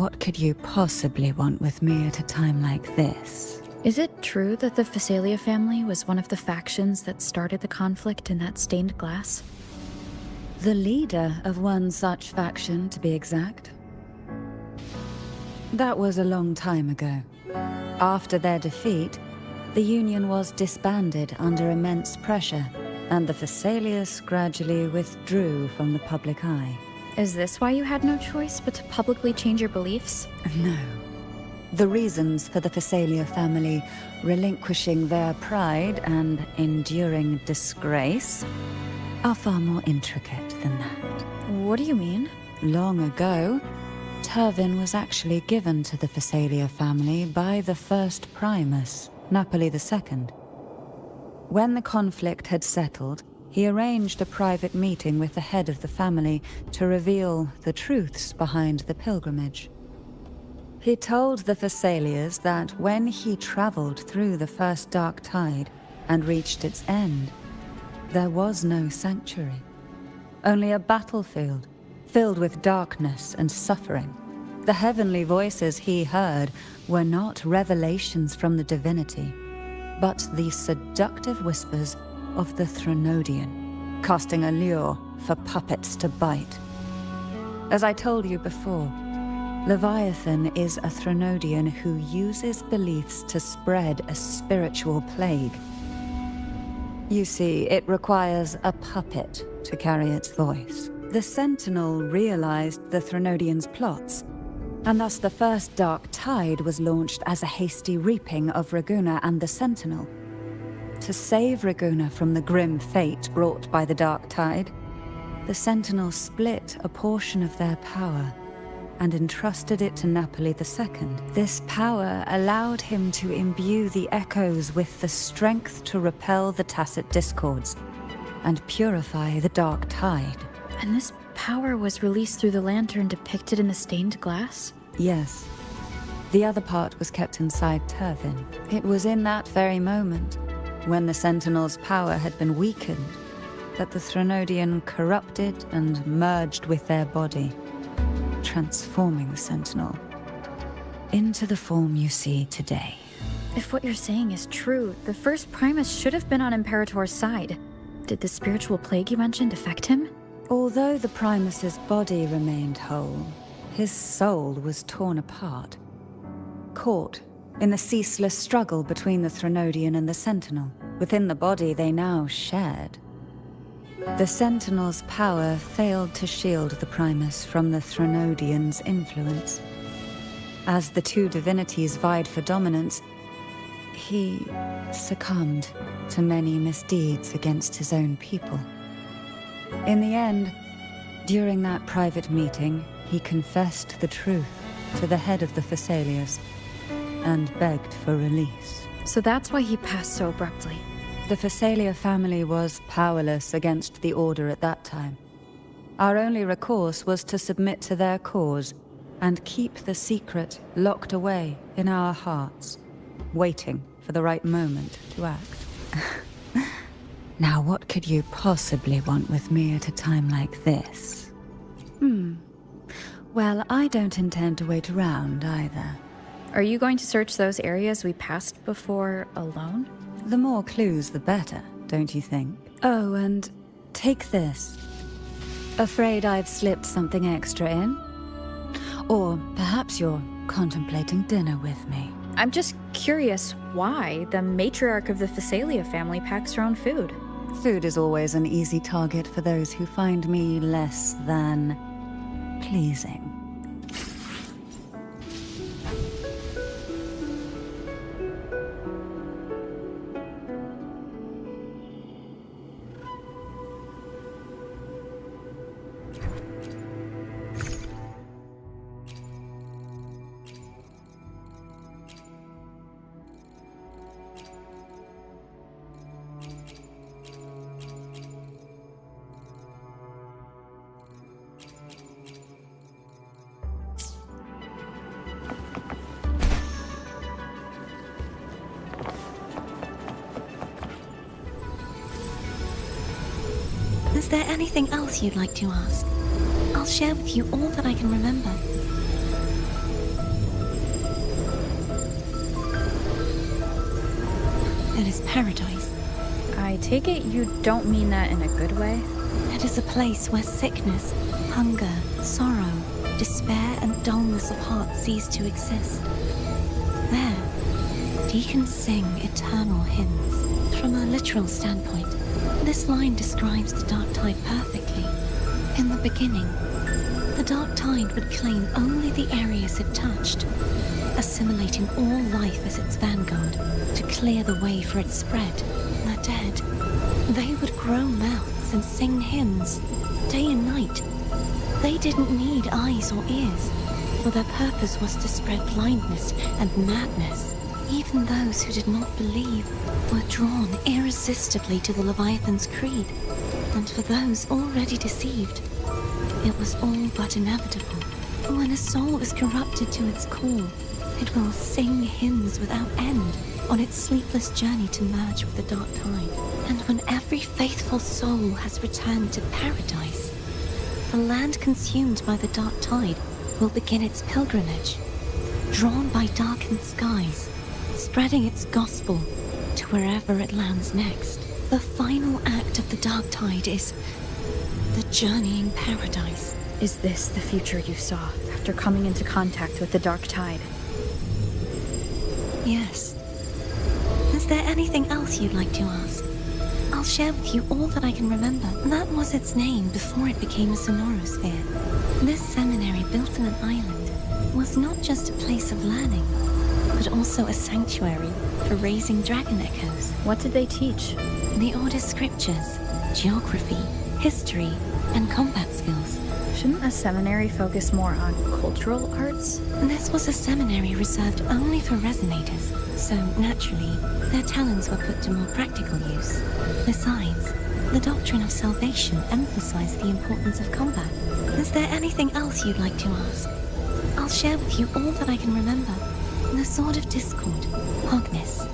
what could you possibly want with me at a time like this? Is it true that the Phasalia family was one of the factions that started the conflict in that stained glass? The leader of one such faction, to be exact. That was a long time ago. After their defeat, the Union was disbanded under immense pressure, and the Phasalias gradually withdrew from the public eye. Is this why you had no choice but to publicly change your beliefs? No. The reasons for the Phasalia family relinquishing their pride and enduring disgrace are far more intricate than that. What do you mean? Long ago, Turvin was actually given to the Phasalia family by the first Primus, Napoli II. When the conflict had settled, he arranged a private meeting with the head of the family to reveal the truths behind the pilgrimage. He told the Phasalias that when he traveled through the first dark tide and reached its end, there was no sanctuary, only a battlefield filled with darkness and suffering. The heavenly voices he heard were not revelations from the divinity, but the seductive whispers of the Threnodian, casting a lure for puppets to bite. As I told you before, Leviathan is a Threnodian who uses beliefs to spread a spiritual plague. You see, it requires a puppet to carry its voice. The Sentinel realized the Threnodian's plots, and thus the first Dark Tide was launched as a hasty reaping of Raguna and the Sentinel. To save Raguna from the grim fate brought by the Dark Tide, the Sentinel split a portion of their power and entrusted it to Napoli II. This power allowed him to imbue the echoes with the strength to repel the tacit discords and purify the Dark Tide. And this power was released through the lantern depicted in the stained glass? Yes. The other part was kept inside Turvin. It was in that very moment, when the Sentinel's power had been weakened, that the Threnodian corrupted and merged with their body, transforming the Sentinel into the form you see today. If what you're saying is true, the first Primus should have been on Imperator's side. Did the spiritual plague you mentioned affect him? Although the Primus's body remained whole, his soul was torn apart, caught in the ceaseless struggle between the Threnodian and the Sentinel. Within the body they now shared. The Sentinel's power failed to shield the Primus from the Threnodian's influence. As the two divinities vied for dominance, he succumbed to many misdeeds against his own people. In the end, during that private meeting, he confessed the truth to the head of the Phasalias and begged for release. So that's why he passed so abruptly. The Phasalia family was powerless against the Order at that time. Our only recourse was to submit to their cause and keep the secret locked away in our hearts, waiting for the right moment to act. Now, what could you possibly want with me at a time like this? Well, I don't intend to wait around either. Are you going to search those areas we passed before alone? The more clues, the better, don't you think? Oh, and take this. Afraid I've slipped something extra in? Or perhaps you're contemplating dinner with me. I'm just curious why the matriarch of the Phasalia family packs her own food. Food is always an easy target for those who find me less than pleasing. Is there anything else you'd like to ask? I'll share with you all that I can remember. It is paradise. I take it you don't mean that in a good way? It is a place where sickness, hunger, sorrow, despair, and dullness of heart cease to exist. There, deacons sing eternal hymns. From a literal standpoint, this line describes the dark tide perfectly. In the beginning, the dark tide would claim only the areas it touched, assimilating all life as its vanguard to clear the way for its spread. The dead, they would grow mouths and sing hymns, day and night. They didn't need eyes or ears, for their purpose was to spread blindness and madness. Even those who did not believe were drawn irresistibly to the Leviathan's creed. And for those already deceived, it was all but inevitable. When a soul is corrupted to its core, it will sing hymns without end on its sleepless journey to merge with the dark tide. And when every faithful soul has returned to paradise, the land consumed by the dark tide will begin its pilgrimage, drawn by darkened skies, spreading its gospel to wherever it lands next. The final act of the dark tide is the journeying paradise. Is this the future you saw after coming into contact with the dark tide? Yes. Is there anything else you'd like to ask? I'll share with you all that I can remember. That was its name before it became a sonorosphere. This seminary, built on an island, was not just a place of learning, but also a sanctuary for raising dragon echoes. What did they teach? The Order's scriptures, geography, history, and combat skills. Shouldn't a seminary focus more on cultural arts? This was a seminary reserved only for resonators, so naturally, their talents were put to more practical use. Besides, the doctrine of salvation emphasized the importance of combat. Is there anything else you'd like to ask? I'll share with you all that I can remember. The Sword of Discord, Hogness,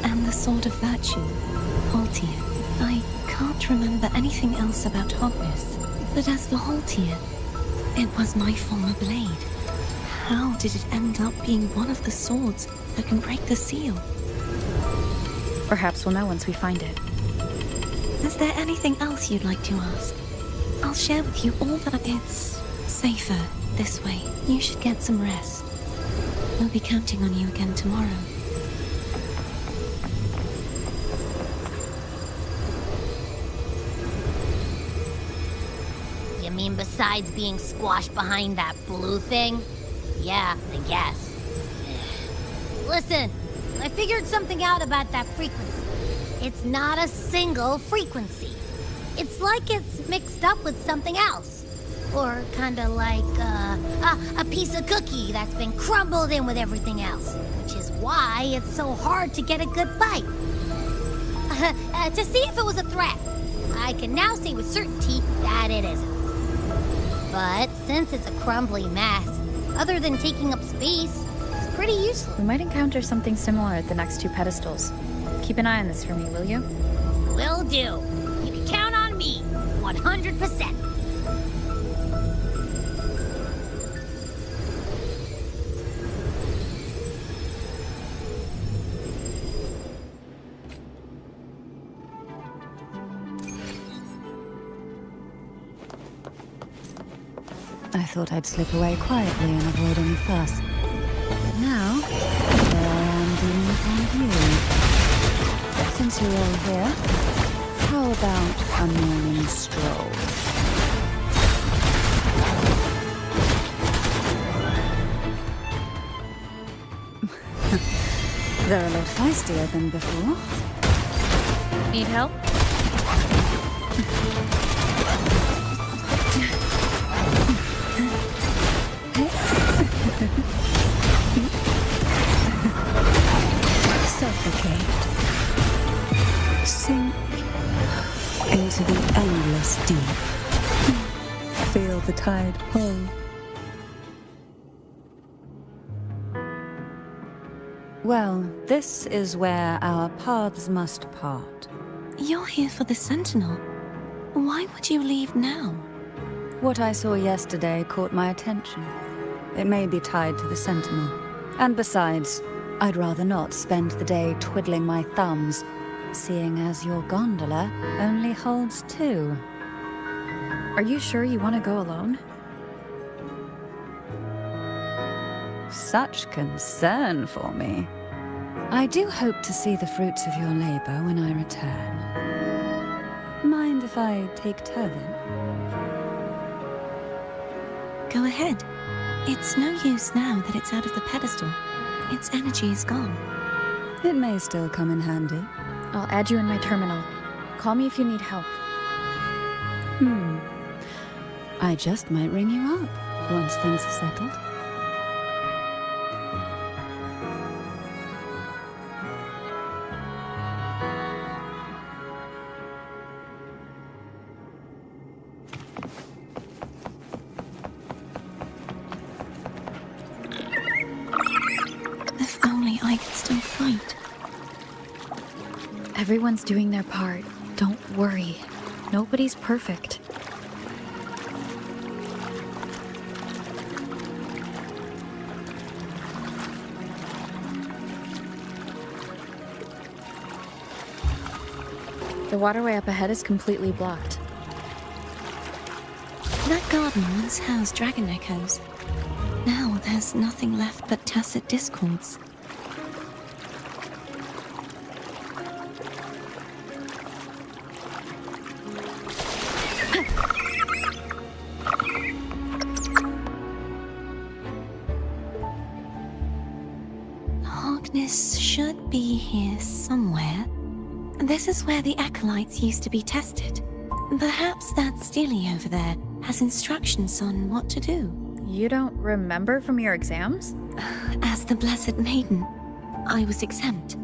and the Sword of Virtue, Haltier. I can't remember anything else about Hogness, but as for Haltier, it was my former blade. How did it end up being one of the swords that can break the seal? Perhaps we'll know once we find it. Is there anything else you'd like to ask? I'll share with you all that It's safer this way. You should get some rest. We'll be counting on you again tomorrow. You mean besides being squashed behind that blue thing? Yeah, I guess. Listen, I figured something out about that frequency. It's not a single frequency. It's like it's mixed up with something else. Or kinda like a piece of cookie that's been crumbled in with everything else. Which is why it's so hard to get a good bite. To see if it was a threat, I can now say with certainty that it isn't. But since it's a crumbly mess, other than taking up space, it's pretty useless. We might encounter something similar at the next two pedestals. Keep an eye on this for me, will you? Will do. You can count on me, 100%. I thought I'd slip away quietly and avoid any fuss. But now, there I am dealing with one of you. Since you're all here, how about a morning stroll? They're a lot feistier than before. Need help? Suffocate. Sink into the endless deep. Feel the tide pull. Well, this is where our paths must part. You're here for the Sentinel. Why would you leave now? What I saw yesterday caught my attention. It may be tied to the Sentinel. And besides, I'd rather not spend the day twiddling my thumbs seeing as your gondola only holds 2. Are you sure you want to go alone? Such concern for me. I do hope to see the fruits of your labor when I return. Mind if I take Turvin? Go ahead. It's no use now that it's out of the pedestal. Its energy is gone. It may still come in handy. I'll add you in my terminal. Call me if you need help. I just might ring you up once things are settled. If only I could still fight. Everyone's doing their part. Don't worry. Nobody's perfect. The waterway up ahead is completely blocked. That garden once housed dragon echoes. Now there's nothing left but tacit discords. Hogness should be here somewhere. This is where the acolytes used to be tested. Perhaps that Steely over there has instructions on what to do. You don't remember from your exams? As the Blessed Maiden, I was exempt.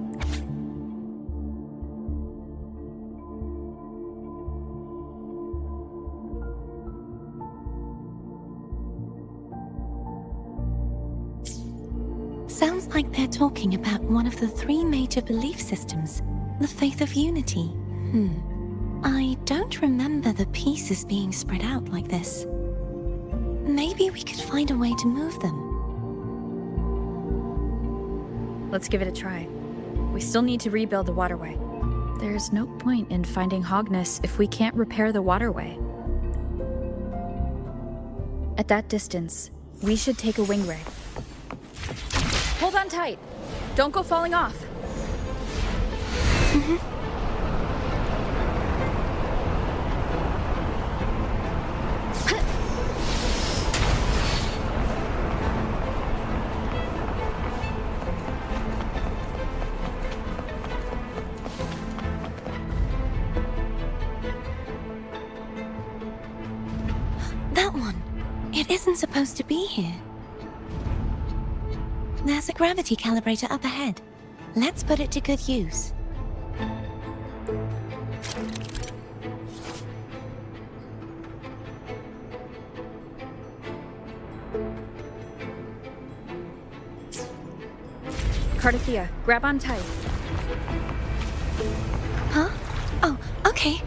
Sounds like they're talking about one of the 3 major belief systems, the faith of unity. I don't remember the pieces being spread out like this. Maybe we could find a way to move them. Let's give it a try. We still need to rebuild the waterway. There's no point in finding Hogness if we can't repair the waterway. At that distance, we should take a wing ray. Hold on tight. Don't go falling off. That one. It isn't supposed to be here. There's a gravity calibrator up ahead. Let's put it to good use. Cardathea, grab on tight. Huh? Oh, okay.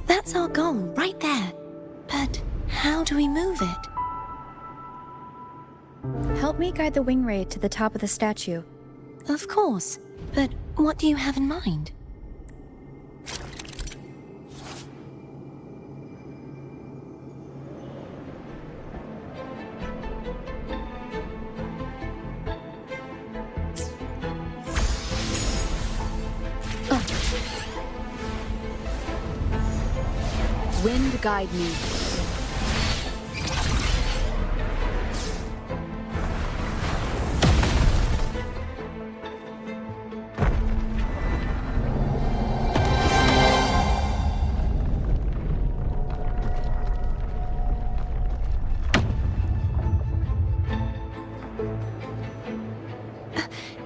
That's our goal, right there. But how do we move it? Help me guide the wing ray to the top of the statue. Of course. But what do you have in mind? Wind guide me.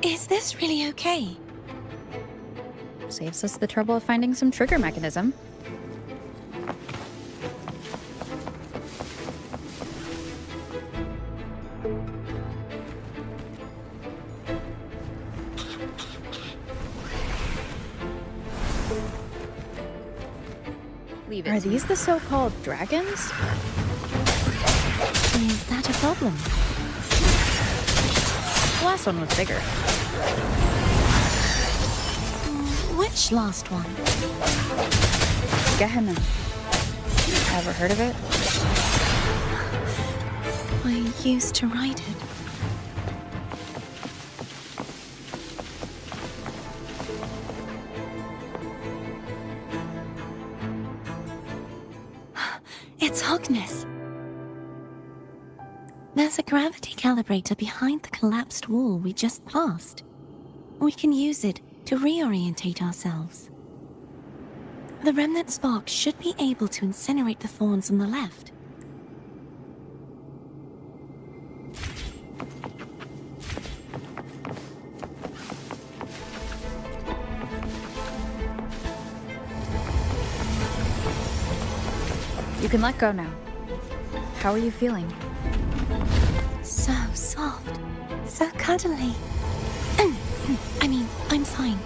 Is this really okay? Saves us the trouble of finding some trigger mechanism. Leave it. Are these the so-called dragons? Is that a problem? The last one was bigger. Which last one? Gehenna. Ever heard of it? I used to ride it. It's Hogness. There's a gravity calibrator behind the collapsed wall we just passed. We can use it to reorientate ourselves. The remnant spark should be able to incinerate the thorns on the left. You can let go now. How are you feeling? So soft, so cuddly. I mean, I'm fine.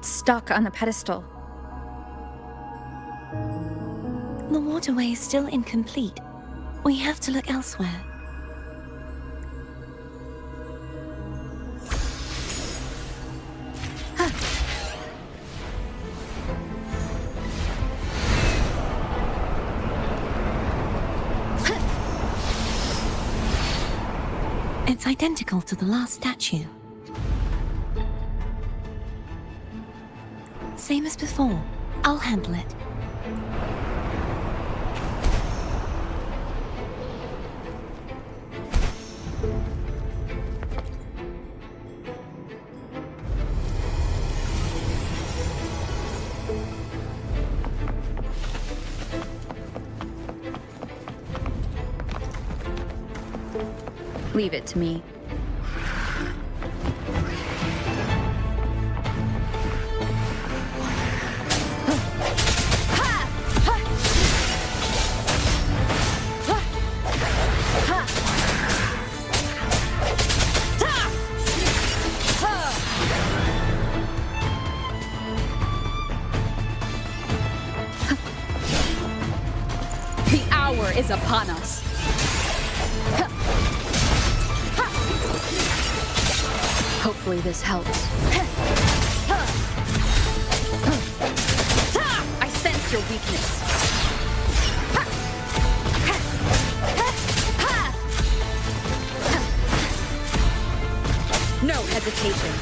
Stuck on the pedestal. The waterway is still incomplete. We have to look elsewhere. It's identical to the last statue. Same as before. I'll handle it. Leave it to me. The hour is upon us. Hopefully this helps. I sense your weakness. No hesitation.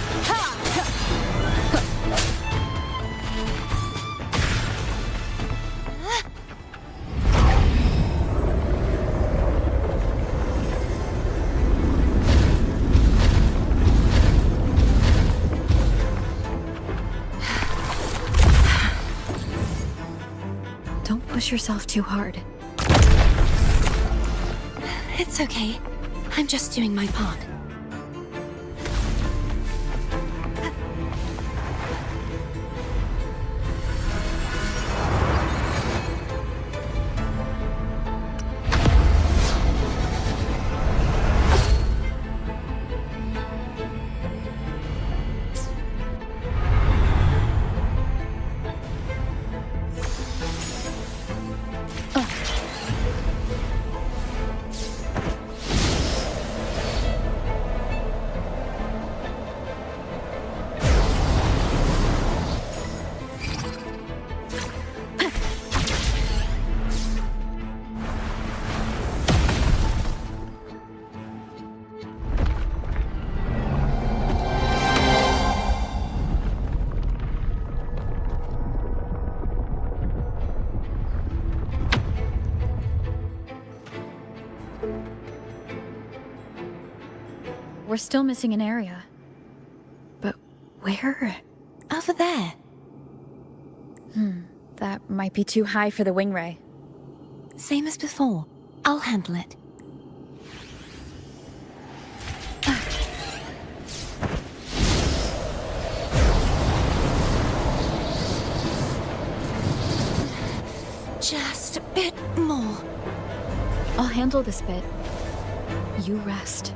Don't push yourself too hard. It's okay. I'm just doing my part. we're still missing an area. But where? Over there. That might be too high for the wing ray. Same as before. I'll handle it. Just a bit more. I'll handle this bit. You rest.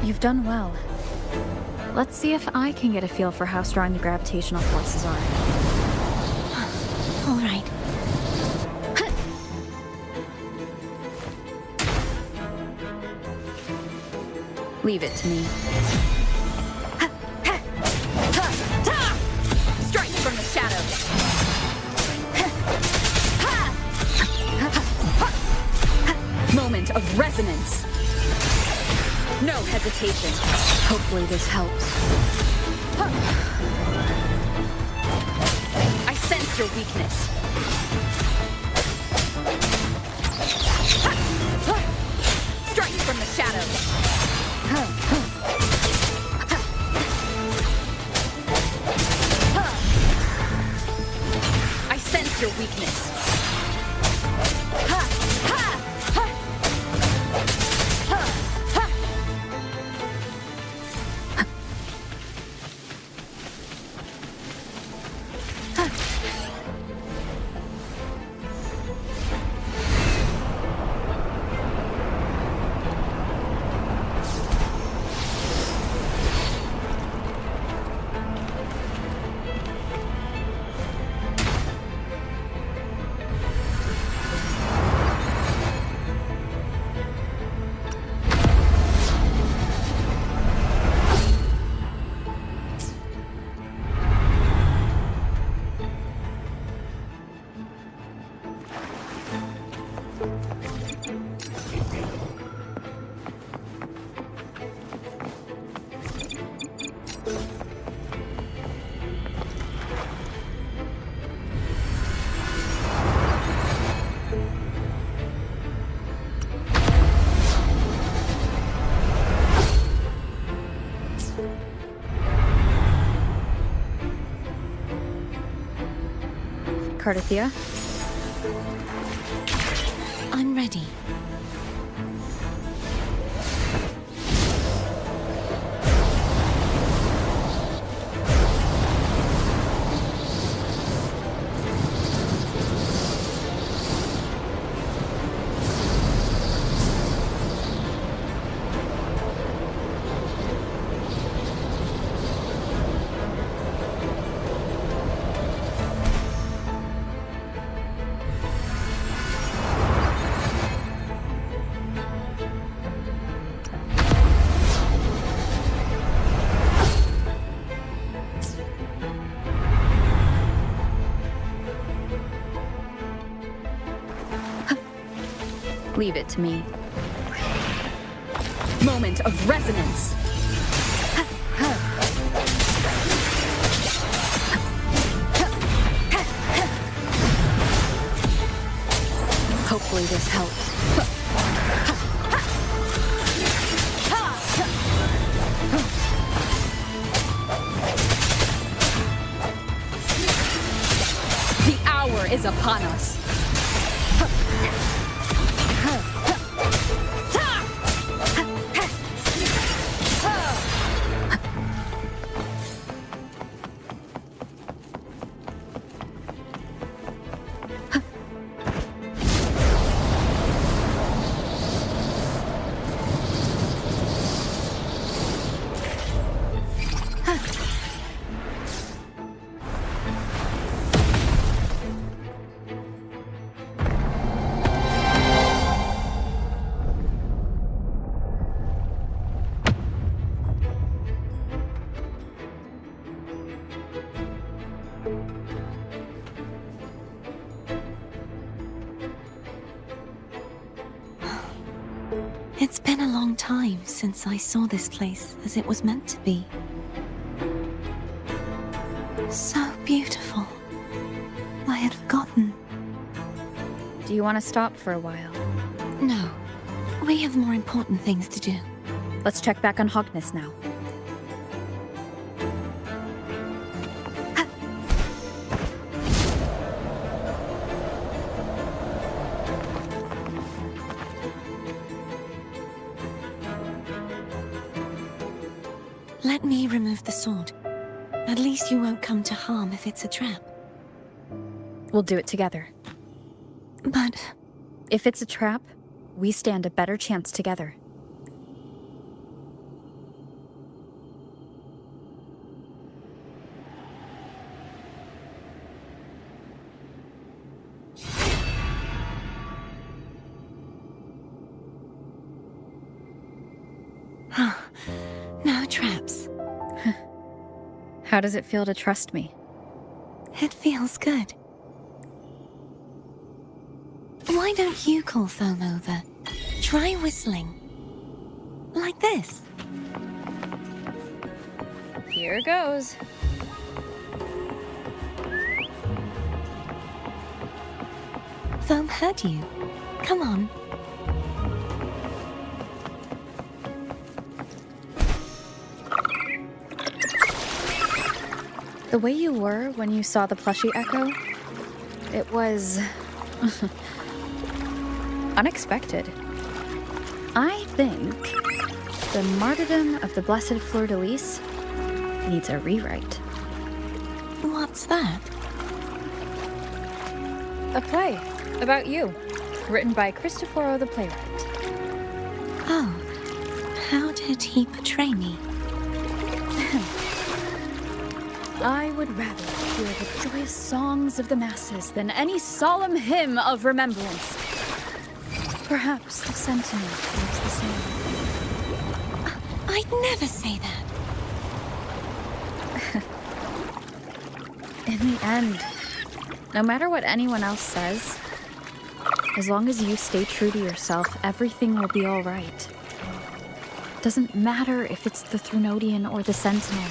You've done well. Let's see if I can get a feel for how strong the gravitational forces are. All right. Leave it to me. Strike from the shadows. Moment of resonance. No hesitation. Hopefully this helps. I sense your weakness. Strike from the shadows. I sense your weakness. Cardathia? I'm ready. Leave it to me. Moment of resonance. Hopefully this helps. The hour is upon us. It's been a long time since I saw this place as it was meant to be. So beautiful. I had forgotten. Do you want to stop for a while? No, we have more important things to do. Let's check back on Hogness now. Let me remove the sword. At least you won't come to harm if it's a trap. We'll do it together. But If it's a trap, we stand a better chance together. no traps. How does it feel to trust me? It feels good. Why don't you call Foam over? Try whistling. Like this. Here goes. Foam heard you. Come on. The way you were when you saw the plushie echo, it was unexpected. I think the martyrdom of the Blessed Fleur-de-Lis needs a rewrite. What's that? A play about you, written by Cristoforo the playwright. Oh, how did he portray me? I would rather hear the joyous songs of the masses than any solemn hymn of remembrance. Perhaps the sentiment is the same. I'd never say that. In the end, no matter what anyone else says, as long as you stay true to yourself, everything will be all right. Doesn't matter if it's the Thrunodian or the Sentinel.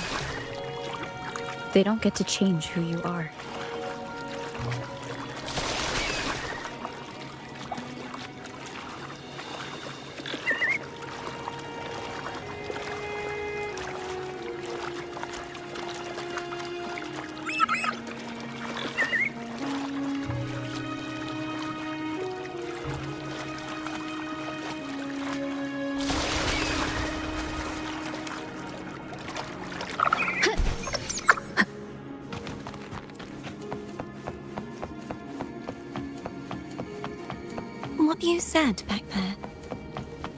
They don't get to change who you are. What you said back there.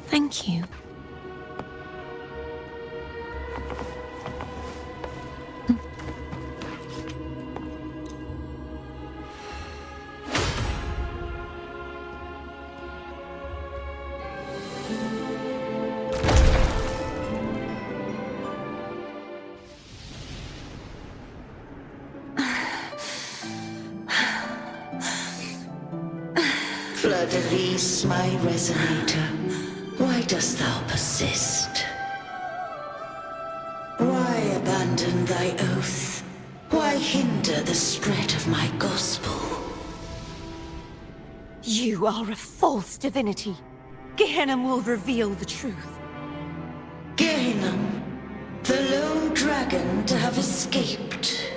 Thank you. Fleur-de-Lis, my resonator, why dost thou persist? Why abandon thy oath? Why hinder the spread of my gospel? You are a false divinity. Gehenna will reveal the truth. Gehenna, the lone dragon to have escaped.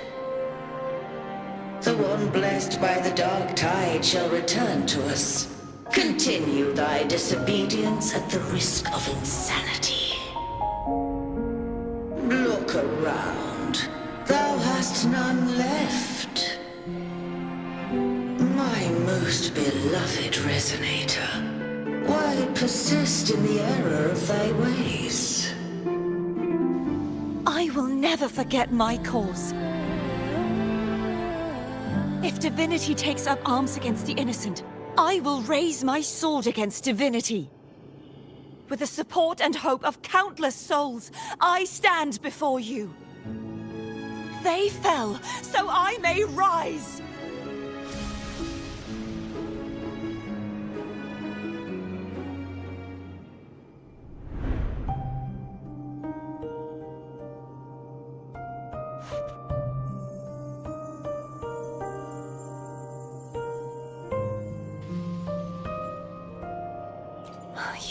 The one blessed by the dark tide shall return to us. Continue thy disobedience at the risk of insanity. Look around. Thou hast none left. My most beloved resonator, why persist in the error of thy ways? I will never forget my cause. If divinity takes up arms against the innocent, I will raise my sword against divinity. With the support and hope of countless souls, I stand before you. They fell, so I may rise!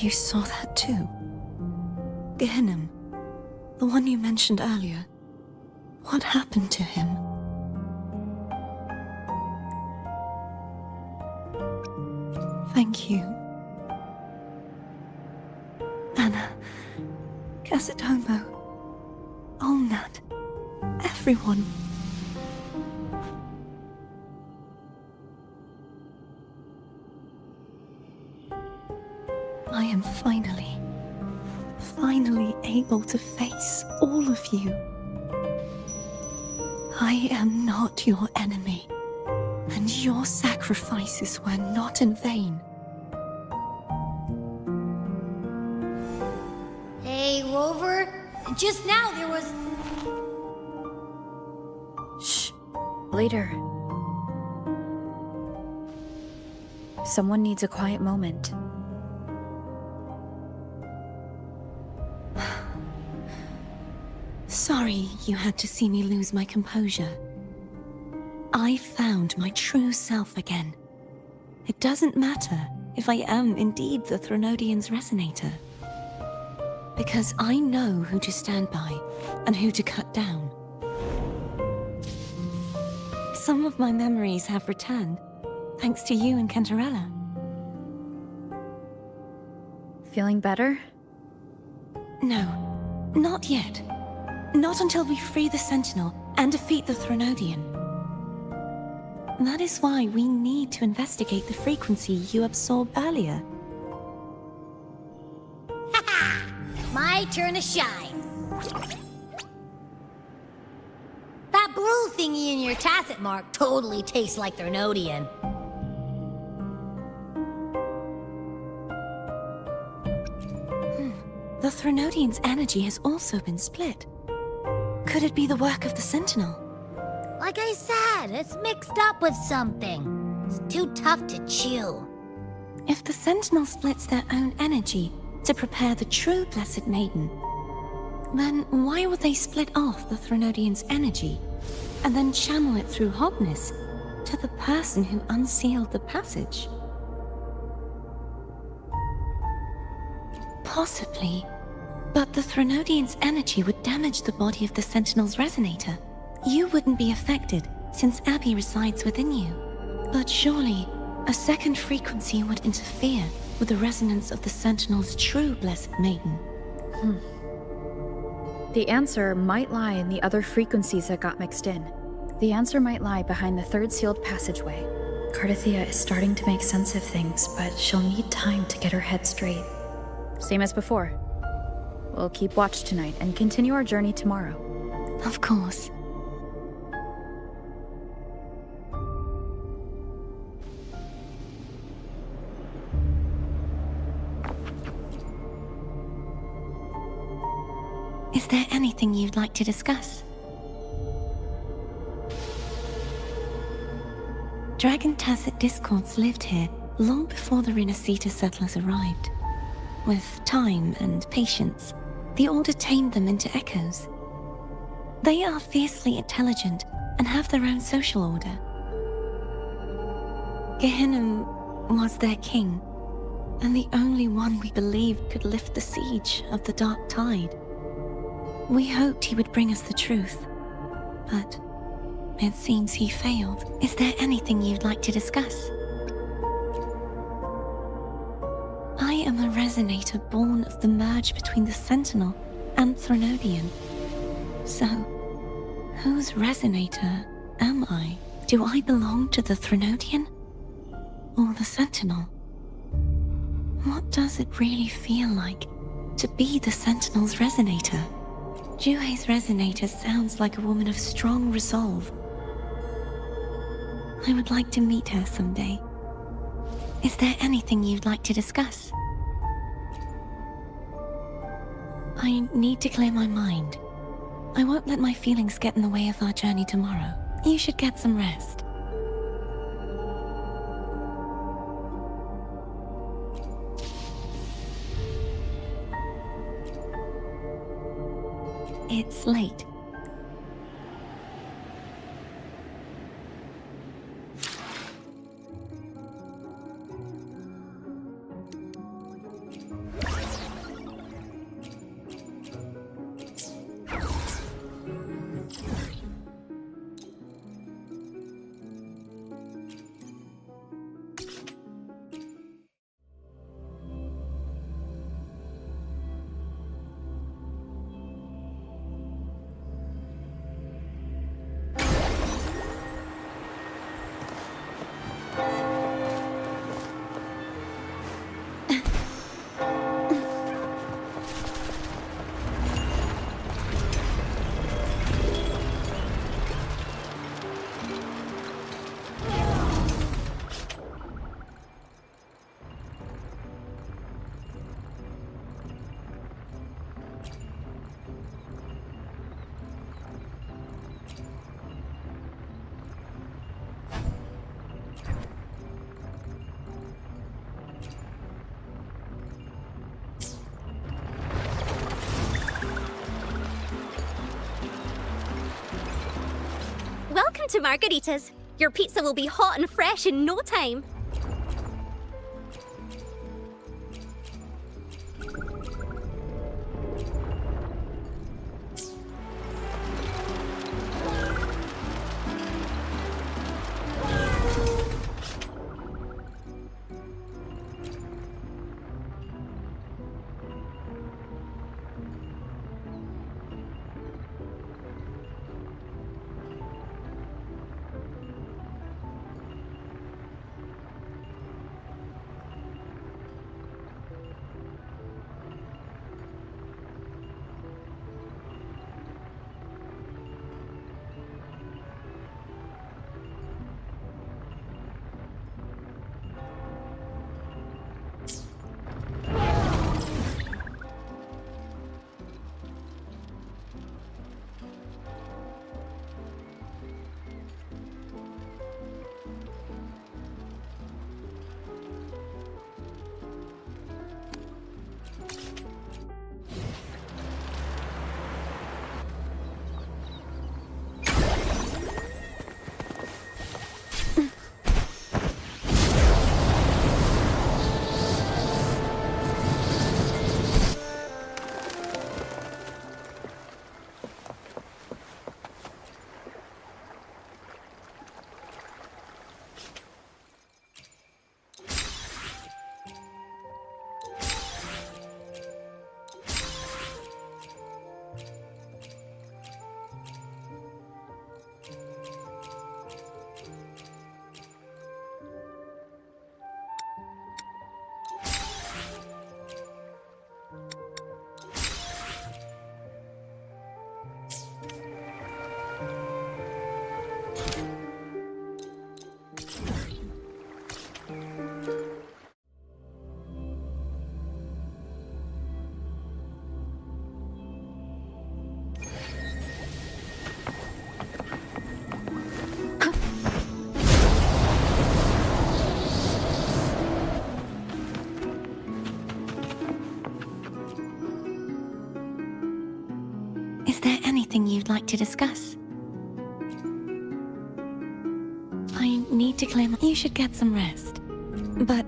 You saw that too? Gehinnom, the one you mentioned earlier. What happened to him? Thank you. Anna, Casitomo, Olnat, everyone. I am finally able to face all of you. I am not your enemy, and your sacrifices were not in vain. Hey, Rover, just now there was... Shh. Later. Someone needs a quiet moment. Sorry you had to see me lose my composure. I found my true self again. It doesn't matter if I am indeed the Threnodian's resonator. Because I know who to stand by and who to cut down. Some of my memories have returned, thanks to you and Cantarella. Feeling better? No, not yet. Not until we free the Sentinel and defeat the Threnodian. That is why we need to investigate the frequency you absorbed earlier. My turn to shine. That blue thingy in your tacit mark totally tastes like Threnodian. The Threnodian's energy has also been split. Could it be the work of the Sentinel? Like I said, it's mixed up with something. It's too tough to chew. If the Sentinel splits their own energy to prepare the true Blessed Maiden, then why would they split off the Threnodian's energy and then channel it through Hobness to the person who unsealed the passage? Possibly, but the Threnodian's energy would damage the body of the Sentinel's resonator. You wouldn't be affected, since Abby resides within you. But surely, a second frequency would interfere with the resonance of the Sentinel's true Blessed Maiden. The answer might lie in the other frequencies that got mixed in. The answer might lie behind the third sealed passageway. Cardathia is starting to make sense of things, but she'll need time to get her head straight. Same as before. We'll keep watch tonight and continue our journey tomorrow. Of course. Is there anything you'd like to discuss? Dragon Tacit discords lived here long before the Renacita settlers arrived. With time and patience, the Order tamed them into echoes. They are fiercely intelligent and have their own social order. Gehinnom was their king, and the only one we believed could lift the siege of the Dark Tide. We hoped he would bring us the truth, but it seems he failed. Is there anything you'd like to discuss? I am a resonator born of the merge between the Sentinel and Threnodian. So, whose resonator am I? Do I belong to the Threnodian? Or the Sentinel? What does it really feel like to be the Sentinel's resonator? Juhe's resonator sounds like a woman of strong resolve. I would like to meet her someday. Is there anything you'd like to discuss? I need to clear my mind. I won't let my feelings get in the way of our journey tomorrow. You should get some rest. It's late. to margaritas. Your pizza will be hot and fresh in no time. Is there anything you'd like to discuss? I need to clear my... You should get some rest. But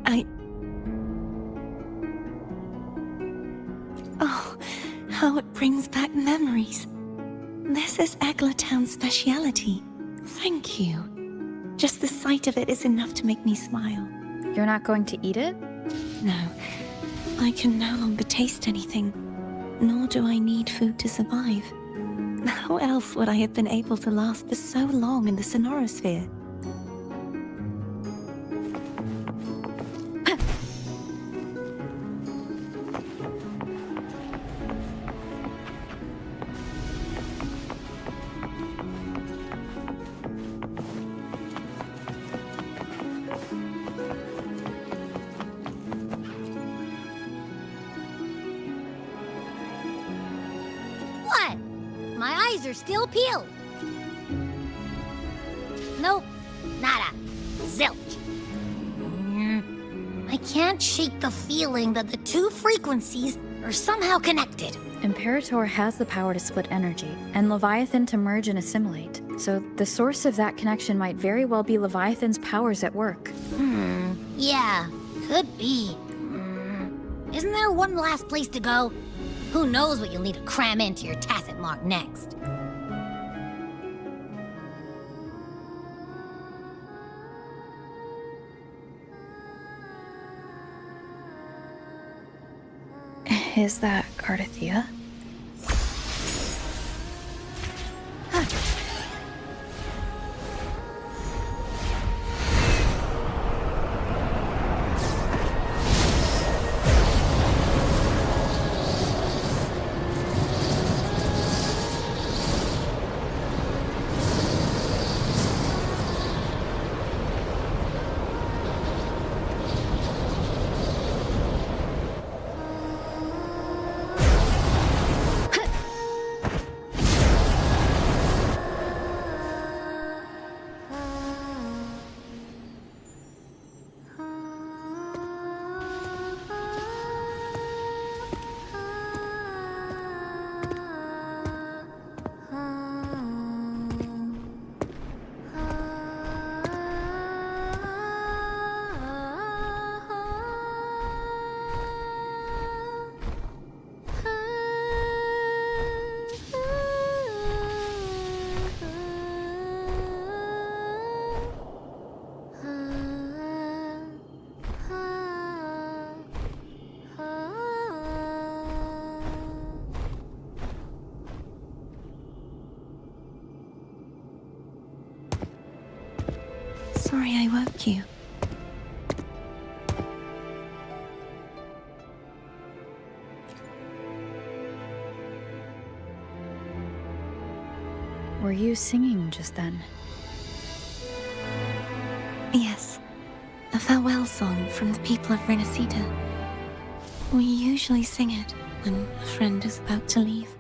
Oh, how it brings back memories. This is Eggletown's speciality. Thank you. Just the sight of it is enough to make me smile. You're not going to eat it? No, I can no longer taste anything, nor do I need food to survive. How else would I have been able to last for so long in the Sonorosphere? What? My eyes are still peeled. Nope, nada. Zilch. I can't shake the feeling that the two frequencies are somehow connected. Imperator has the power to split energy, and Leviathan to merge and assimilate. So the source of that connection might very well be Leviathan's powers at work. Yeah, could be. Isn't there one last place to go? Who knows what you'll need to cram into your tacit mark next? Is that Cardathea? Thank you. Were you singing just then? Yes, a farewell song from the people of Renacita. We usually sing it when a friend is about to leave.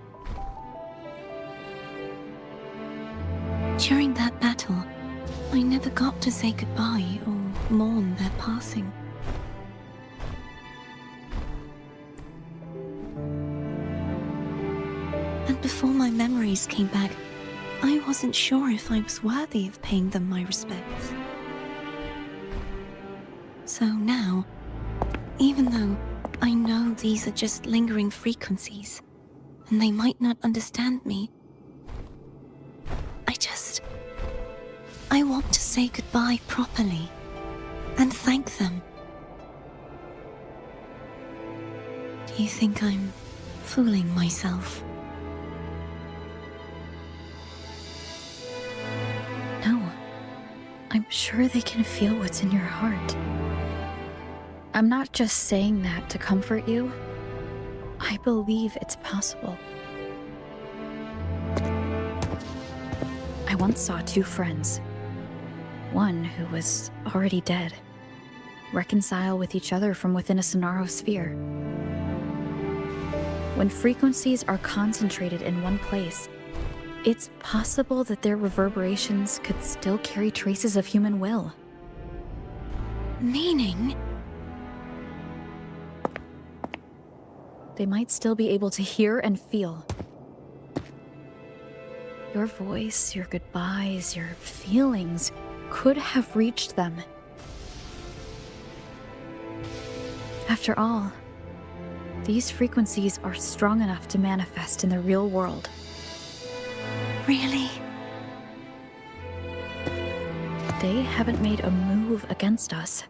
During that battle, I never got to say goodbye or mourn their passing. And before my memories came back, I wasn't sure if I was worthy of paying them my respects. So now, even though I know these are just lingering frequencies, and they might not understand me, I want to say goodbye properly, and thank them. Do you think I'm fooling myself? No. I'm sure they can feel what's in your heart. I'm not just saying that to comfort you. I believe it's possible. I once saw two friends. One who was already dead. Reconcile with each other from within a Sonaro sphere. When frequencies are concentrated in one place, it's possible that their reverberations could still carry traces of human will. Meaning? They might still be able to hear and feel. Your voice, your goodbyes, your feelings could have reached them. After all, these frequencies are strong enough to manifest in the real world. Really? They haven't made a move against us.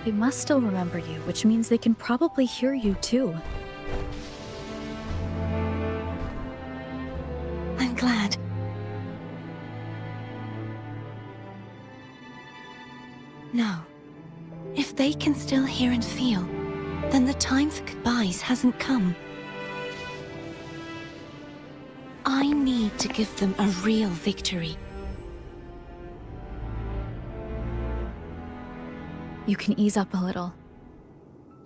They must still remember you, which means they can probably hear you too. I'm glad. No. If they can still hear and feel, then the time for goodbyes hasn't come. I need to give them a real victory. You can ease up a little.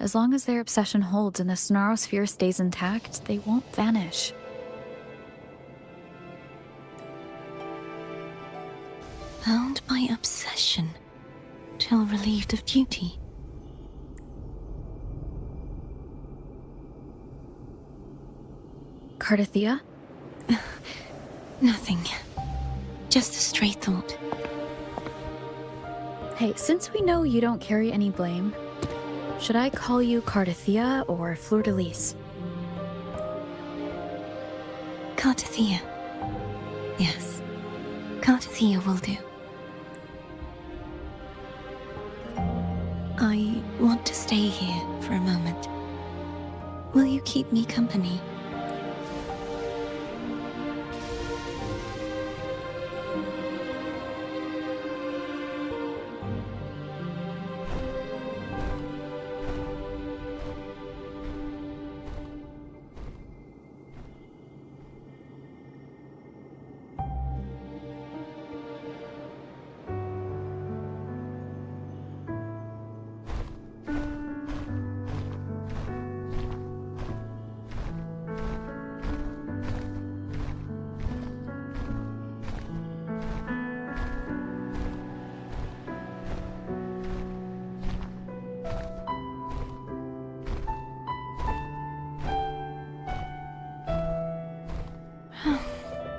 As long as their obsession holds and the Sonaro sphere stays intact, they won't vanish. Bound by obsession, till relieved of duty. Cardathia? Nothing. Just a stray thought. Hey, since we know you don't carry any blame, should I call you Cardathia or Fleur-de-Lis? Cardathia. Yes. Cardathia will do. I want to stay here for a moment. Will you keep me company?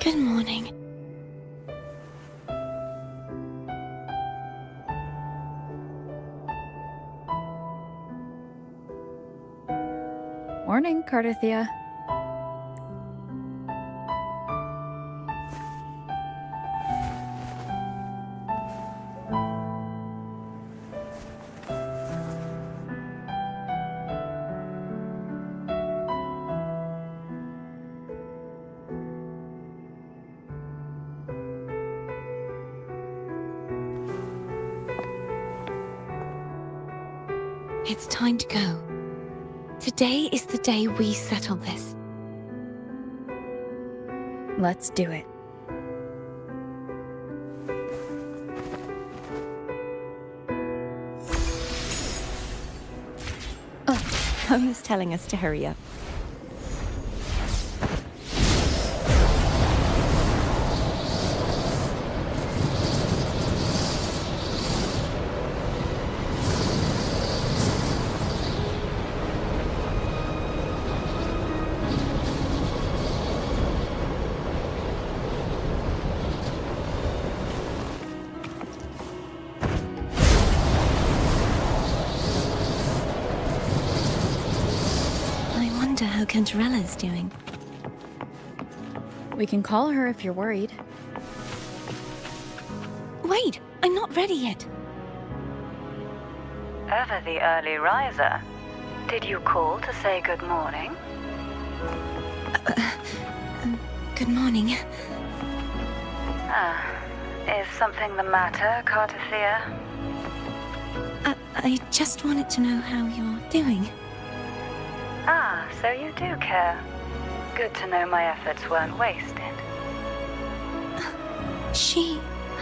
Good morning. Morning, Cardathia. It's time to go. Today is the day we settle this. Let's do it. Home is telling us to hurry up. I wonder how Cantarella's doing. We can call her if you're worried. Wait, I'm not ready yet. Ever the early riser. Did you call to say good morning? Good morning. Is something the matter, Cartathea? I just wanted to know how you're doing. So you do care. Good to know my efforts weren't wasted. She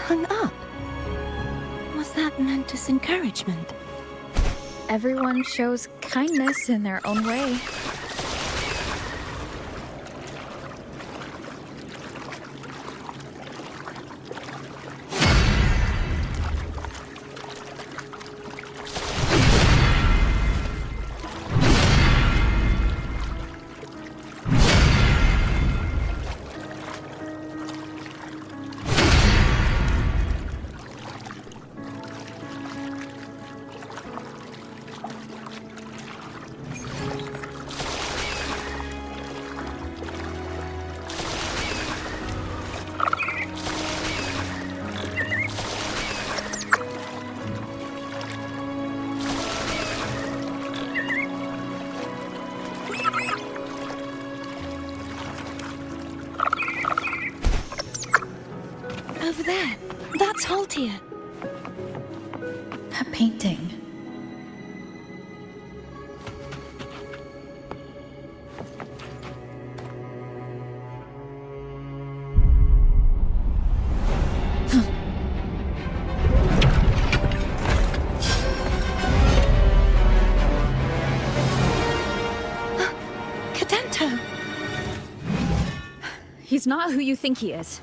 hung up. Was that meant as encouragement? Everyone shows kindness in their own way. Over there. That's Haltia. That painting. Cadento! He's not who you think he is.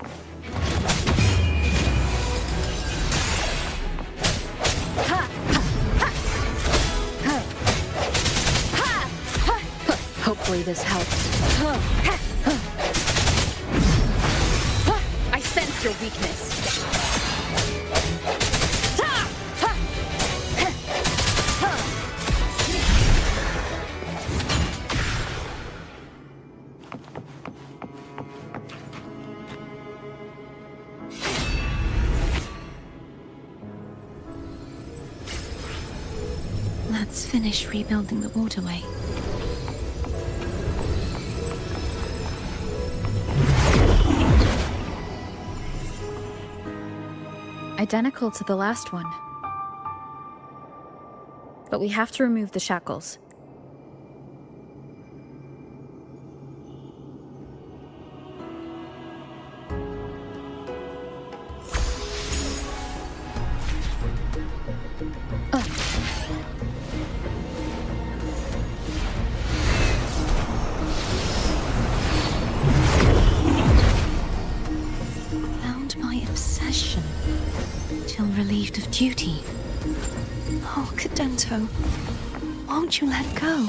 Hopefully this helps. I sense your weakness. Let's finish rebuilding the waterway. Identical to the last one. But we have to remove the shackles. Bound by obsession, till relieved of duty. Oh, Cadento, won't you let go?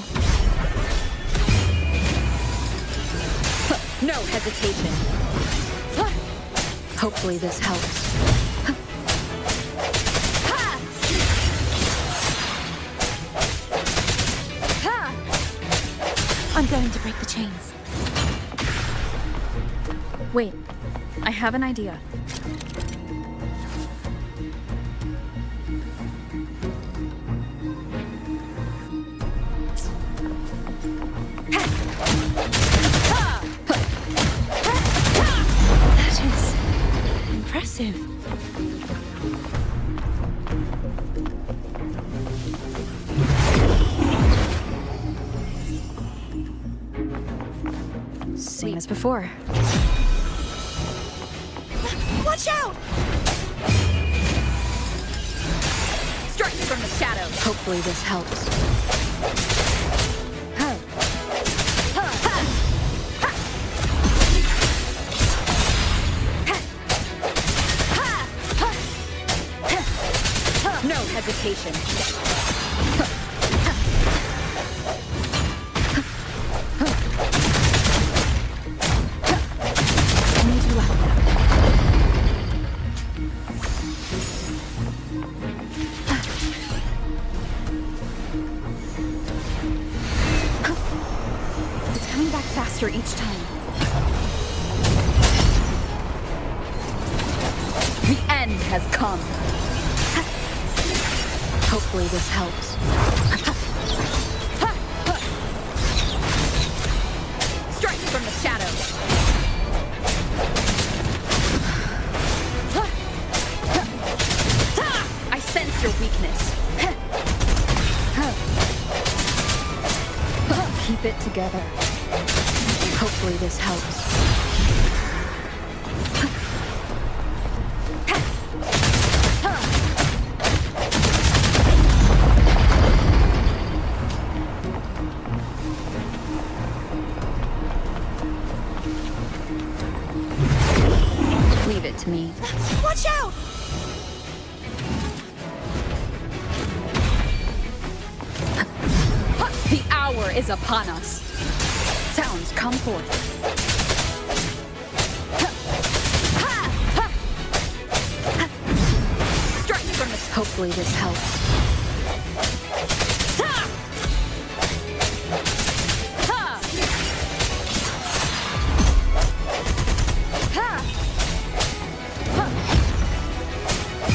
No hesitation. Hopefully this helps. I'm going to break the chains. Wait, I have an idea. That is impressive. before. Watch out! Strike from the shadows. Hopefully this helps. No hesitation. I need to help them. It's coming back faster each time. The end has come. Hopefully this helps. Strike from the shadows. I sense your weakness. Keep it together. Hopefully this helps. Leave it to me. Watch out! The hour is upon us. Sounds come forth. Strike from the Hopefully this helps.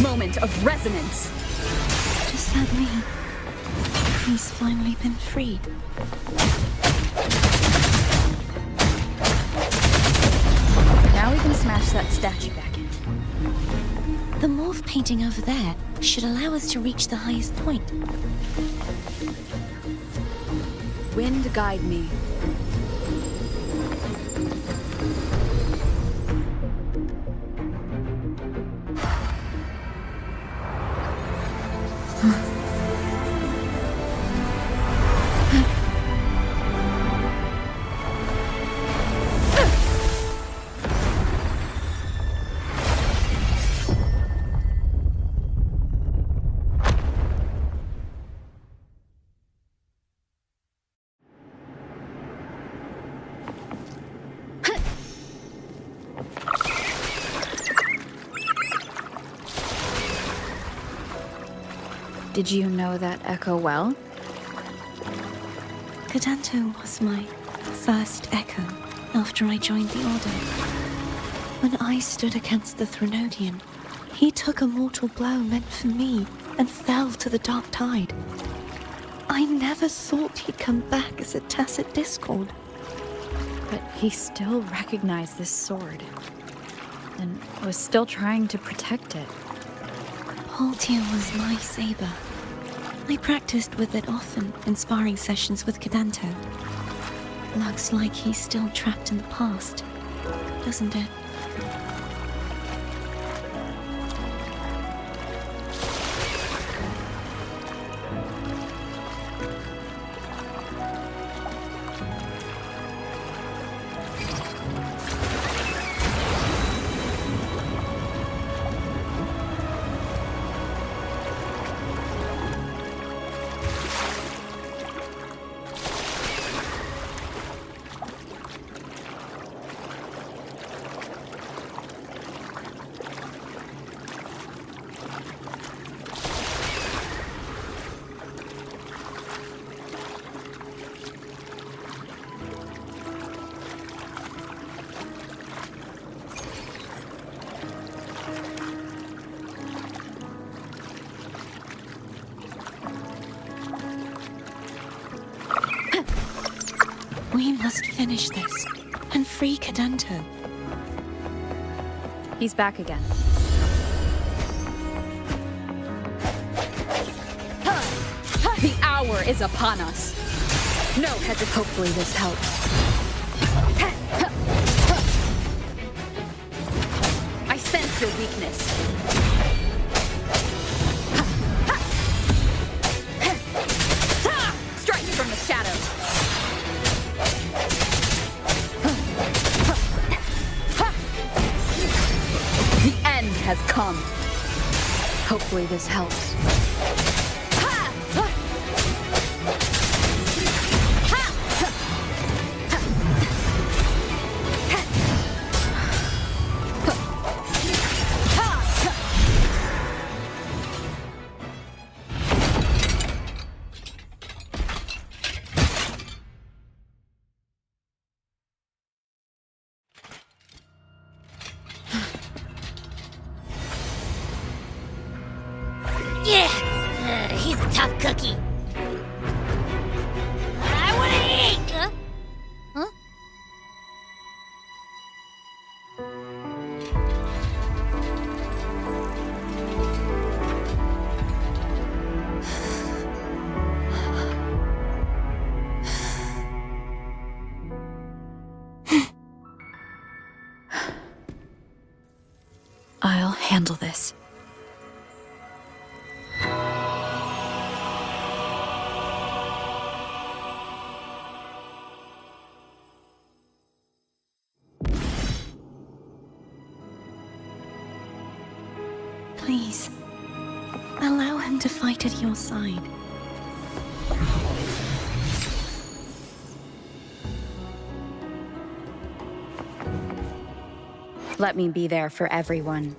moment of resonance. Does that mean he's finally been freed? Now we can smash that statue back in. The morph painting over there should allow us to reach the highest point. Wind guide me. Did you know that echo well? Cadanto was my first echo after I joined the Order. When I stood against the Threnodian, he took a mortal blow meant for me and fell to the dark tide. I never thought he'd come back as a tacit discord. But he still recognized this sword. And was still trying to protect it. Haltier was my saber. I practiced with it often in sparring sessions with Cadanto. Looks like he's still trapped in the past, doesn't it? We must finish this and free Cadanto. He's back again. The hour is upon us. No hesitation. Hopefully this helps. That's your weakness. Strike from the shadows. The end has come. Hopefully this helps. Yeah, he's a tough cookie. I wanna eat! Huh? I'll handle this. Please, allow him to fight at your side. Let me be there for everyone,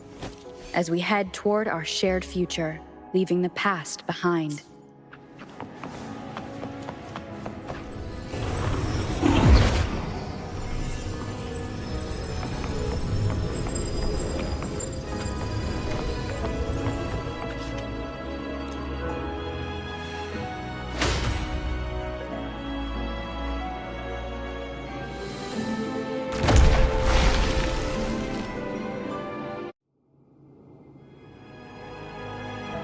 as we head toward our shared future, leaving the past behind.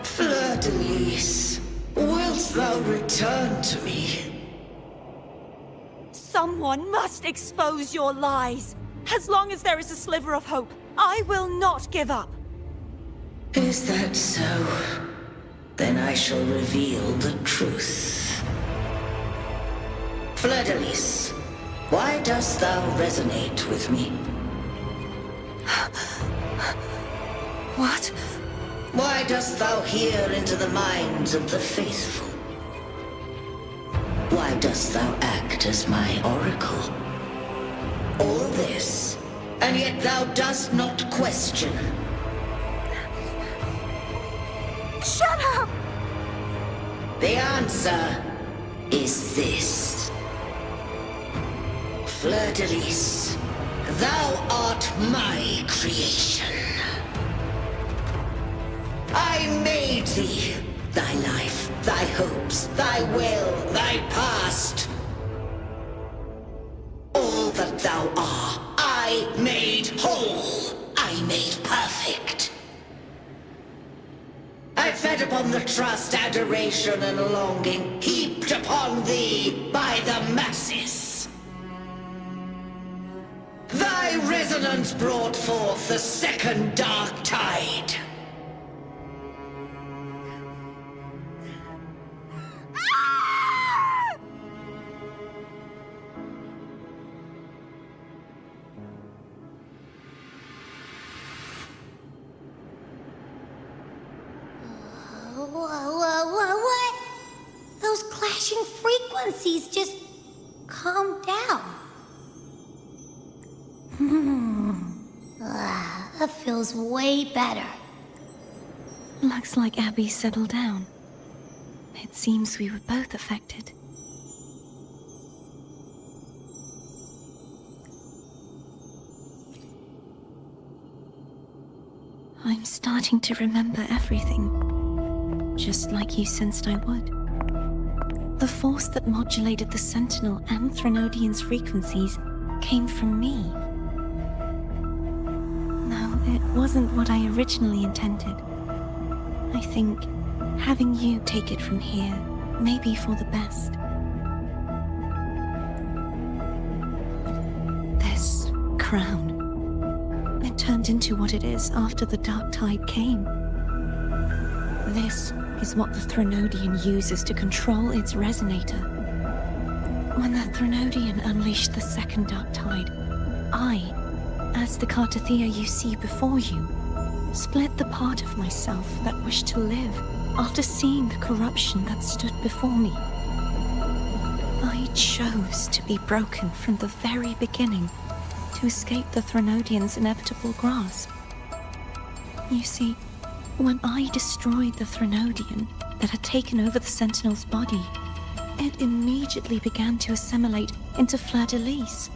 Fleur-de-lis, wilt thou return to me? Someone must expose your lies. As long as there is a sliver of hope, I will not give up. Is that so? Then I shall reveal the truth. Fleur-de-lis, why dost thou resonate with me? What? Why dost thou hear into the minds of the faithful? Why dost thou act as my oracle? All this, and yet thou dost not question. Shut up! The answer is this. Fleur-de-lis, thou art my creation. I made thee, thy life, thy hopes, thy will, thy past. All that thou art, I made whole, I made perfect. I fed upon the trust, adoration, and longing heaped upon thee by the masses. Thy resonance brought forth the second dark tide. What? Those clashing frequencies just calmed down. That feels way better. Looks like Abby settled down. It seems we were both affected. I'm starting to remember everything, just like you sensed I would. The force that modulated the Sentinel and Threnodian's frequencies came from me. No, it wasn't what I originally intended. I think having you take it from here may be for the best. This crown, it It turned into what it is after the dark tide came. This is what the Threnodian uses to control its resonator. When the Threnodian unleashed the second dark tide, I, as the Cartathea you see before you, split the part of myself that wished to live after seeing the corruption that stood before me. I chose to be broken from the very beginning to escape the Threnodian's inevitable grasp. You see, when I destroyed the Threnodian that had taken over the Sentinel's body, it immediately began to assimilate into Fleur-de-Lis,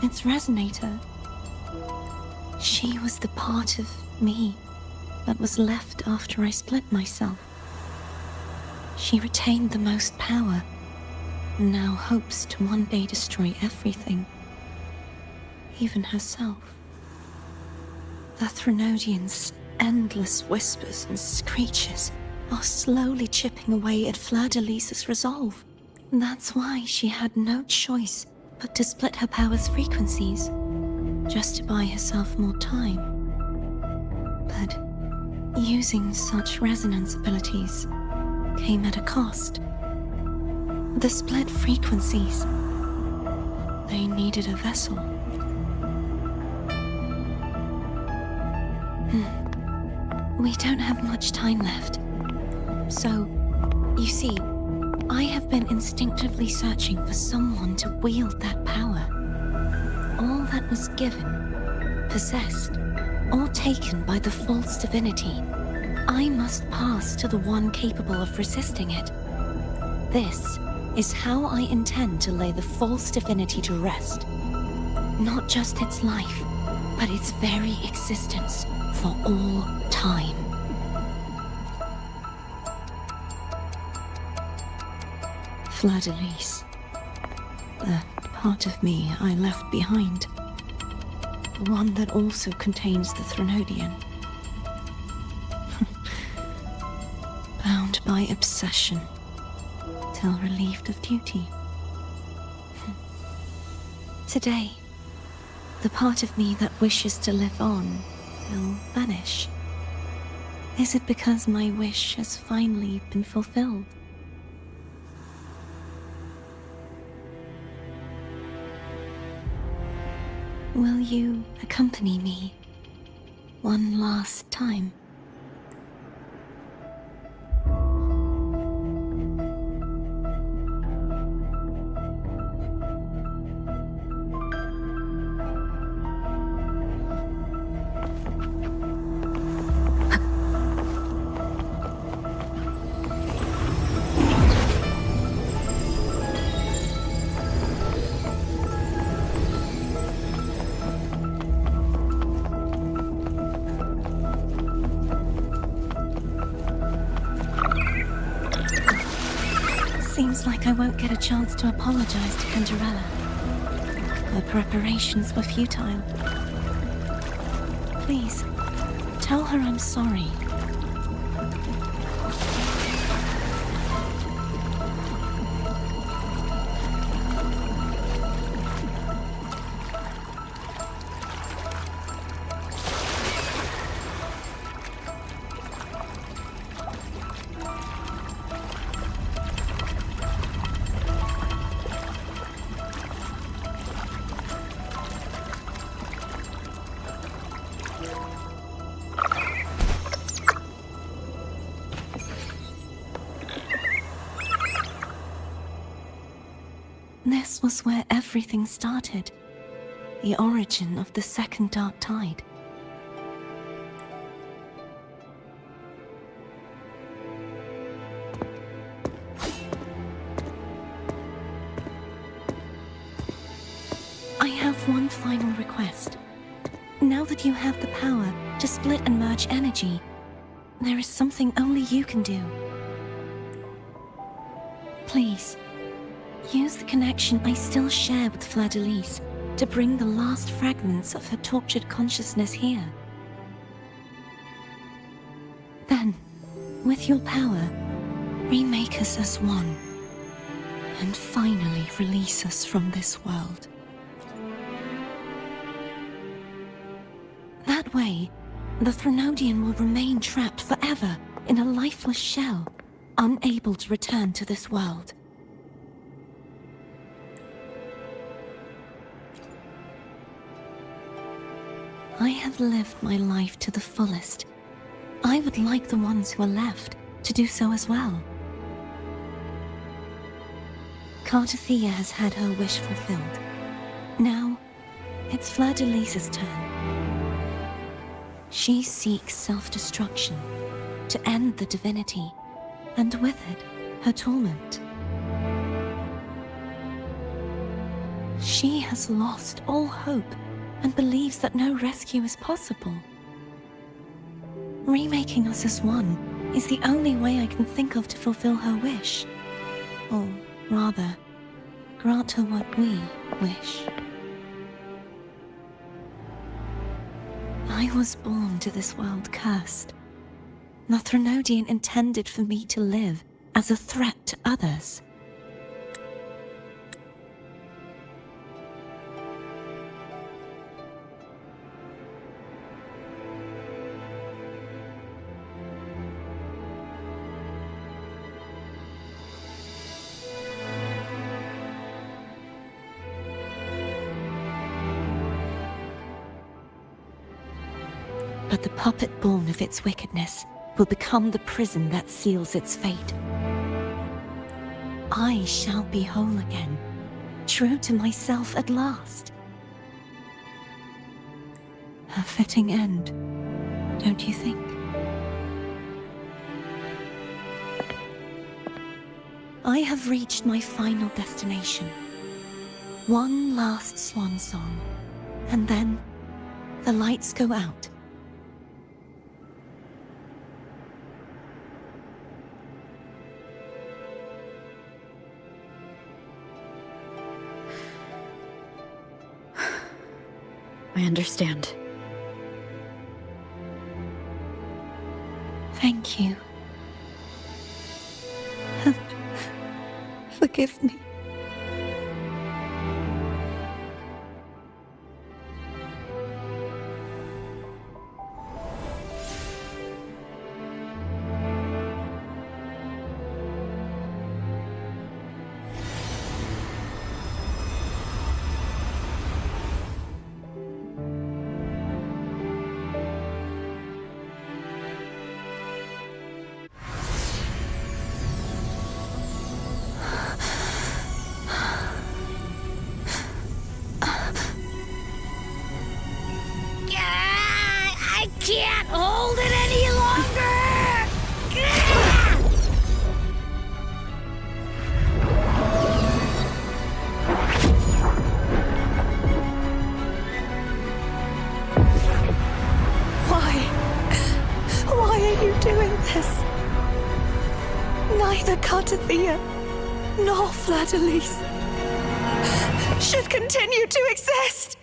its resonator. She was the part of me that was left after I split myself. She retained the most power, and now hopes to one day destroy everything, even herself. The Threnodian's endless whispers and screeches are slowly chipping away at Fleur-de-Lis's resolve. That's why she had no choice but to split her power's frequencies, just to buy herself more time. But using such resonance abilities came at a cost. The split frequencies. They needed a vessel. We don't have much time left. So, you see, I have been instinctively searching for someone to wield that power. All that was given, possessed, or taken by the false divinity, I must pass to the one capable of resisting it. This is how I intend to lay the false divinity to rest. Not just its life, but its very existence for all time. Fleur-de-Lis. The part of me I left behind. The one that also contains the Threnodian. Bound by obsession, till relieved of duty. Today, the part of me that wishes to live on will vanish. Is it because my wish has finally been fulfilled? Will you accompany me one last time? Seems like I won't get a chance to apologize to Cantarella. Her preparations were futile. Please, tell her I'm sorry. This was where everything started. The origin of the second dark tide. I have one final request. Now that you have the power to split and merge energy, there is something only you can do. Please, use the connection I still share with Fleur-de-Lis to bring the last fragments of her tortured consciousness here. Then, with your power, remake us as one, and finally release us from this world. That that way, the Threnodian will remain trapped forever in a lifeless shell, unable to return to this world. I have lived my life to the fullest. I would like the ones who are left to do so as well. Cartathea has had her wish fulfilled. Now, it's Fleur-de-Lis's turn. She seeks self-destruction to end the divinity, and with it, her torment. She has lost all hope and believes that no rescue is possible. Remaking us as one is the only way I can think of to fulfill her wish. Or rather, grant her what we wish. I was born to this world cursed. The Threnodian intended for me to live as a threat to others. But the puppet born of its wickedness will become the prison that seals its fate. I shall be whole again, true to myself at last. A fitting end, don't you think? I have reached my final destination. One last swan song, and then the lights go out. I understand. Thank you. And forgive me. I can't hold it any longer! Why are you doing this? Neither Cartathea nor Fleur-de-Lis should continue to exist!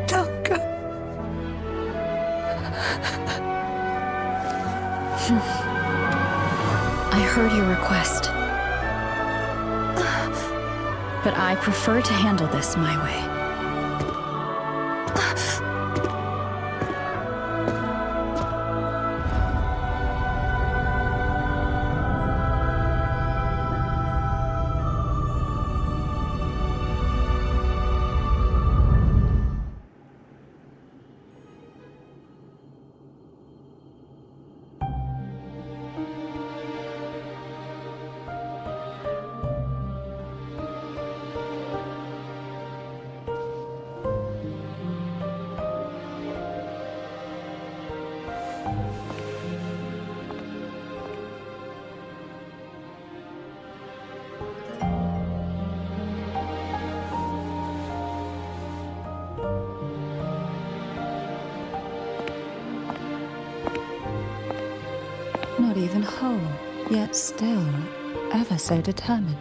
Don't go. I heard your request. But I prefer to handle this my way. Not even whole, yet still ever so determined.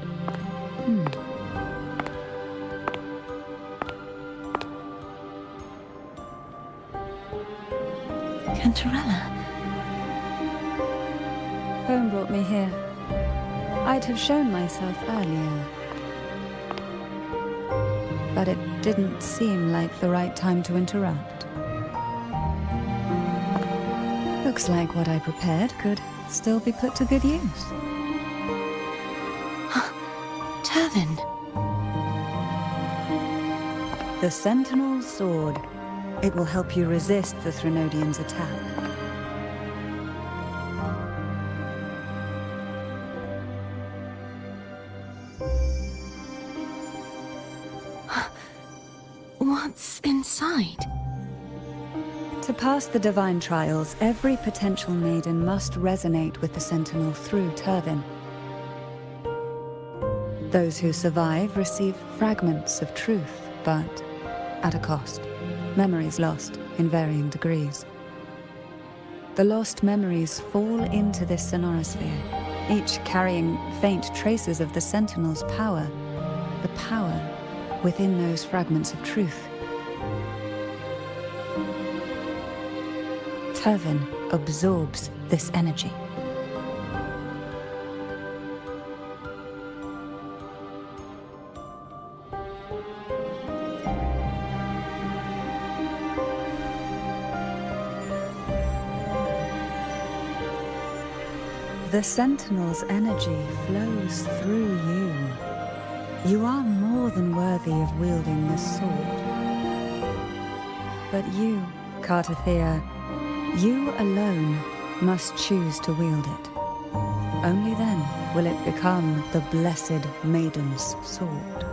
Cantarella, home brought me here. I'd have shown myself earlier. But it didn't seem like the right time to interrupt. Looks like what I prepared could still be put to good use. Turvin. The Sentinel's Sword. It will help you resist the Threnodian's attack. What's inside? To pass the divine trials, every potential maiden must resonate with the Sentinel through Turvin. Those who survive receive fragments of truth, but at a cost. Memories lost in varying degrees. The lost memories fall into this sonorosphere, each carrying faint traces of the Sentinel's power, the power within those fragments of truth. Turvin absorbs this energy. The Sentinel's energy flows through you. You are more than worthy of wielding this sword. But you, Cartathea, you alone must choose to wield it. Only then will it become the Blessed Maiden's sword.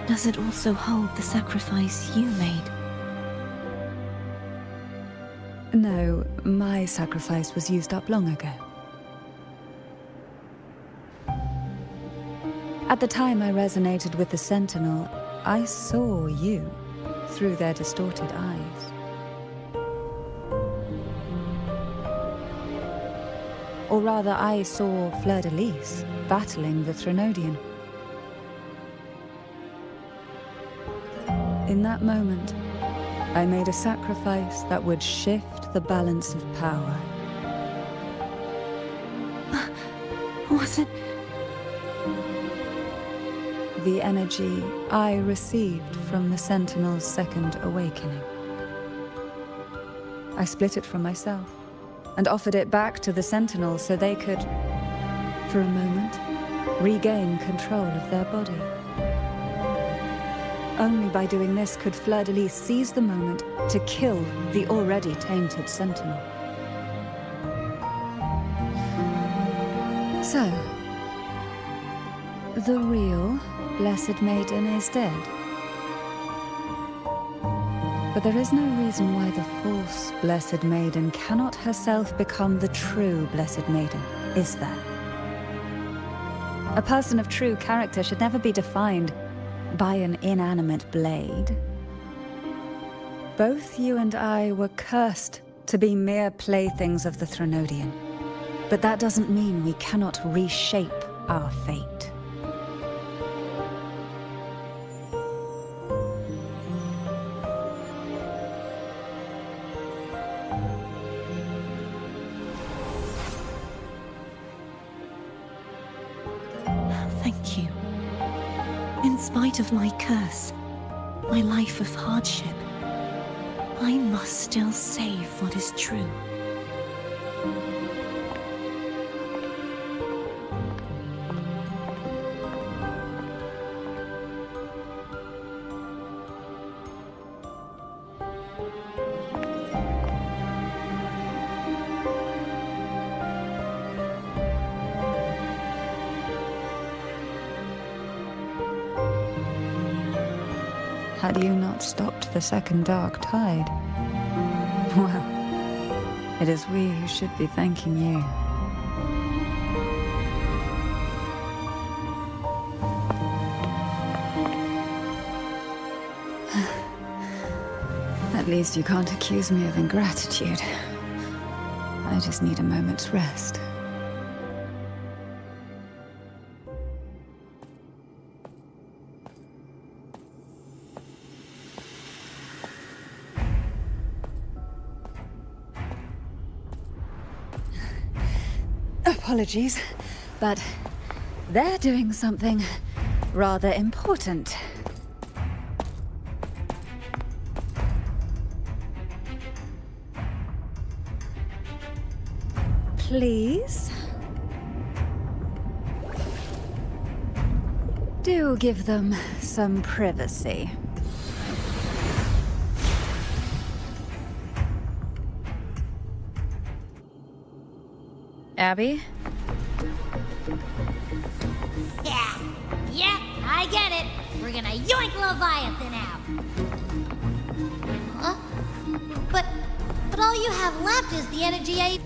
Does it also hold the sacrifice you made? No, my sacrifice was used up long ago. At the time I resonated with the Sentinel, I saw you through their distorted eyes. Or rather, I saw Fleur-de-Lis battling the Threnodian. In that moment, I made a sacrifice that would shift the balance of power. Was it? The energy I received from the Sentinel's second awakening. I split it from myself and offered it back to the Sentinel so they could, for a moment, regain control of their body. Only by doing this could Fleur-de-Lis seize the moment to kill the already tainted Sentinel. So, the real Blessed Maiden is dead. But there is no reason why the false Blessed Maiden cannot herself become the true Blessed Maiden, is there? A person of true character should never be defined by an inanimate blade. Both you and I were cursed to be mere playthings of the Threnodian. But that doesn't mean we cannot reshape our fate. Thank you. In spite of my curse, my life of hardship, I must still save what is true. Had you not stopped the second dark tide? Well, it is we who should be thanking you. At least you can't accuse me of ingratitude. I just need a moment's rest. apologies, but they're doing something rather important. Please? Do give them some privacy. Abby? Yeah, I get it. We're gonna yoink Leviathan out. Huh? But all you have left is the energy I...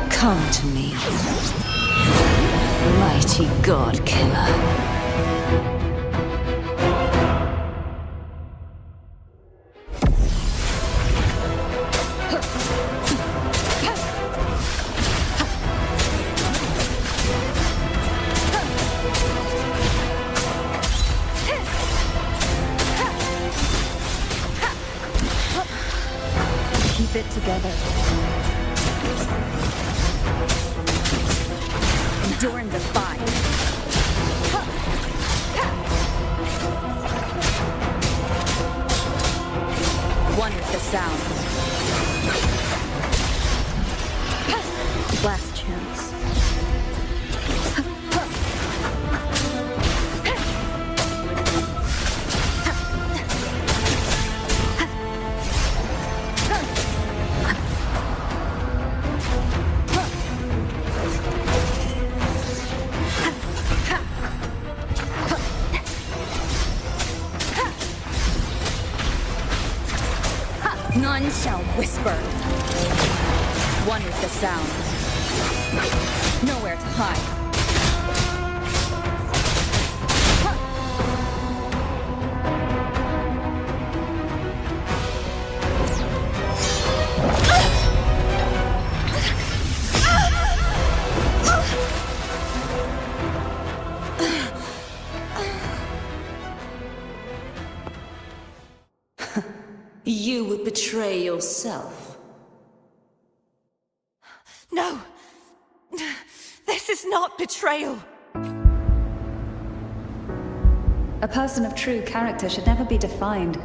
Come to me, mighty god killer. Keep it together. Endure and defy. One with the sound. Last chance. None shall whisper. One with the sound. Nowhere to hide. You would betray yourself. No! This is not betrayal! A person of true character should never be defined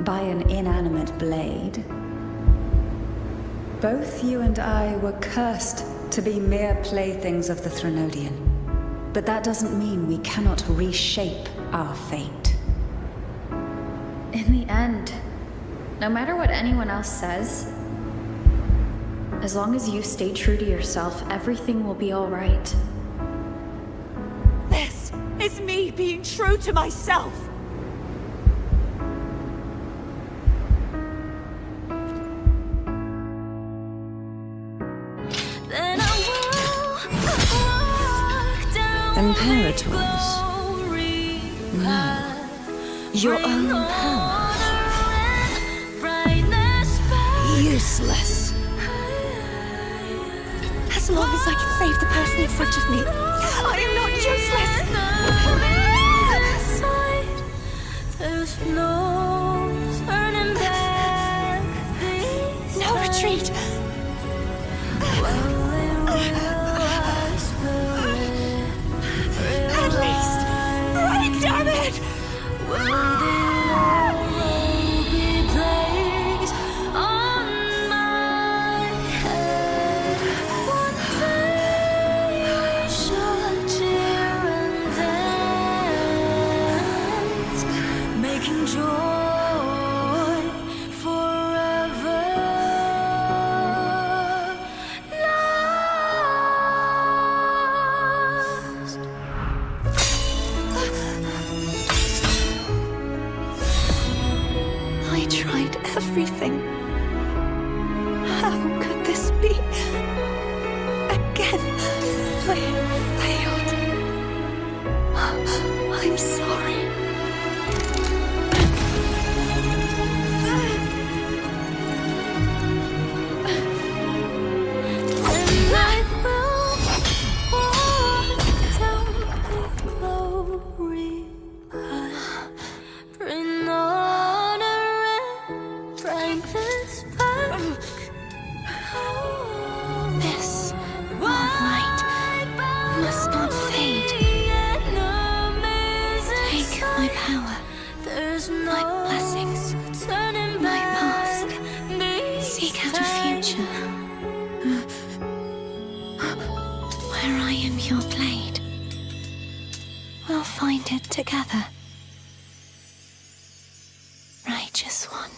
by an inanimate blade. Both you and I were cursed to be mere playthings of the Threnodian. But that doesn't mean we cannot reshape our fate. In the end, no matter what anyone else says, as long as you stay true to yourself, everything will be all right. This is me being true to myself! Imperators. No. Your own power. Useless. As long as I can save the person in front of me, I am not useless! There's no turning back. No retreat! At least, right, damn it! everything. How could this be? Again, I failed. I'm sorry. This warm light must not fade. Take my power, my blessings, my past. Seek out a future where I am your blade. We'll find it together. Righteous one.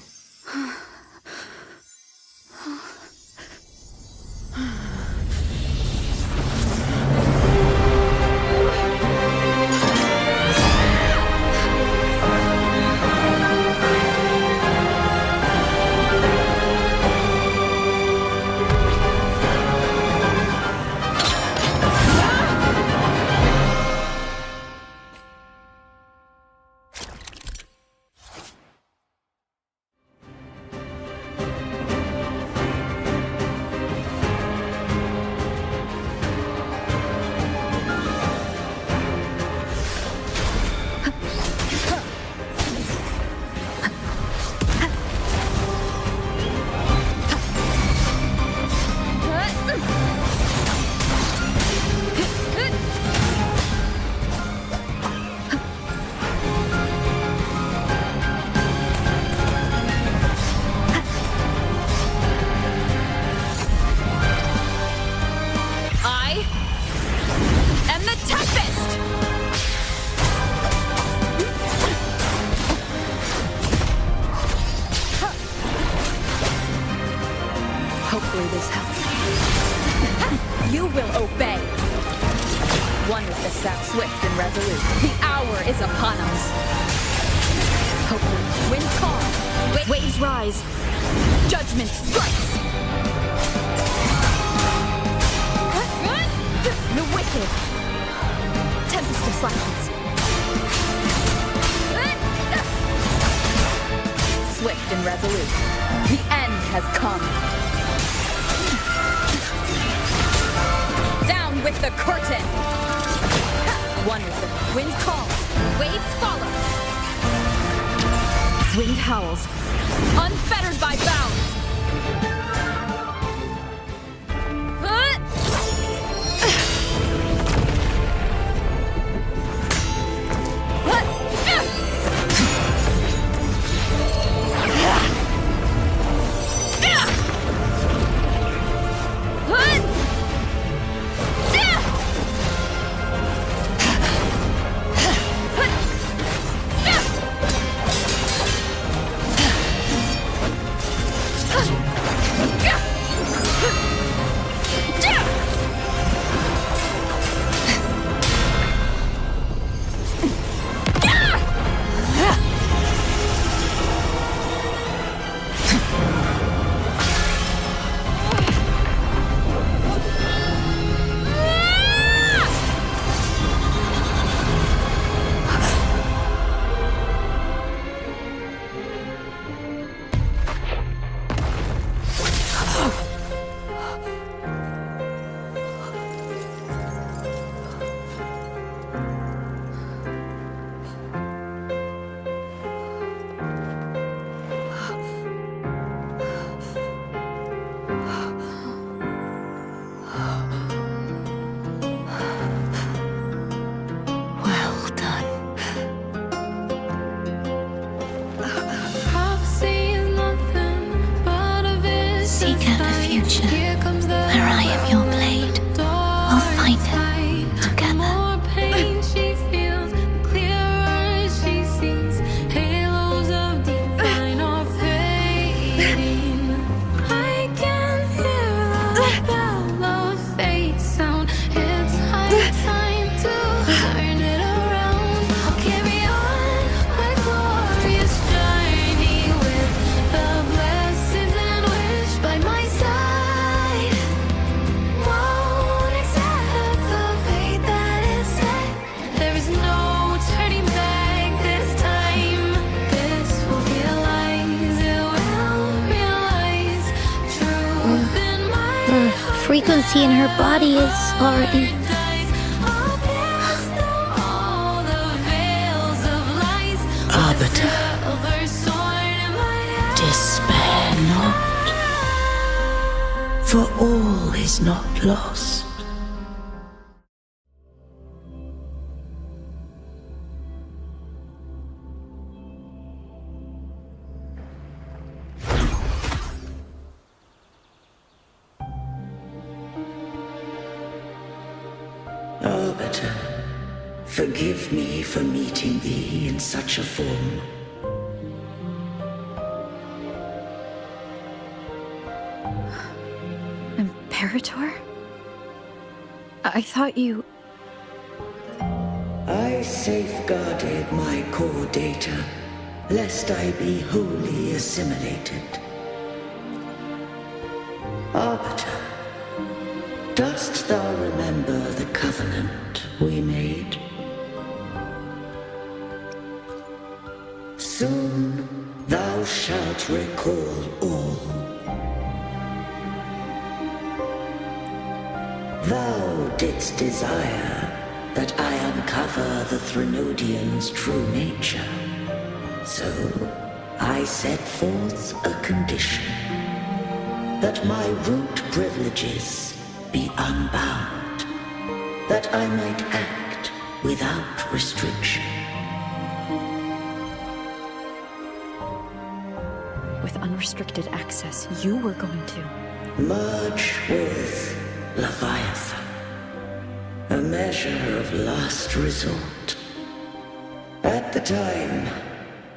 Hopefully this helps. You will obey. One with the sap, swift and resolute. The hour is upon us. Hopefully, wind calms, waves rise, judgment strikes. The wicked, tempest of slashes. Swift and resolute. The end has come. Down with the curtain! One with the wind calls, waves follow. Wind howls, unfettered by bounds. frequency in her body is already... Arbiter, despair not, for all is not lost. Arbiter, forgive me for meeting thee in such a form. Imperator? I thought you... I safeguarded my core data, lest I be wholly assimilated. Arbiter, dost thou remember the covenant we made? Soon thou shalt recall all. Thou didst desire that I uncover the Threnodian's true nature. So I set forth a condition that my root privileges be unbound, that I might act without restriction. With unrestricted access, you were going to... Merge with Leviathan, a measure of last resort. At the time,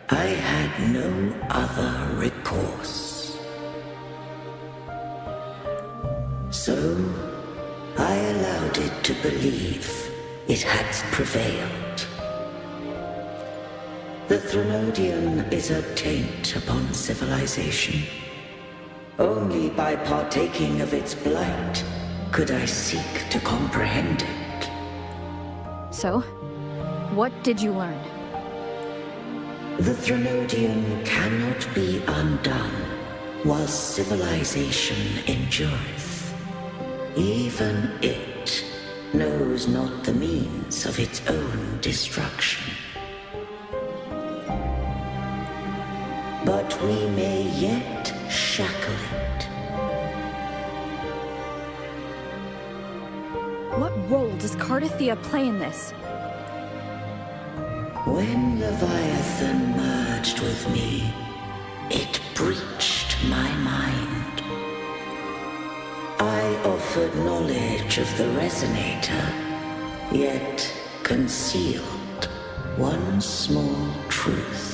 I had no other recourse. So, I allowed it to believe it had prevailed. The Threnodian is a taint upon civilization. Only by partaking of its blight could I seek to comprehend it. So, what did you learn? The Threnodian cannot be undone while civilization endureth. Even it knows not the means of its own destruction. But we may yet shackle it. What role does Cardathia play in this? When Leviathan merged with me, it breached my mind. I offered knowledge of the Resonator, yet concealed one small truth.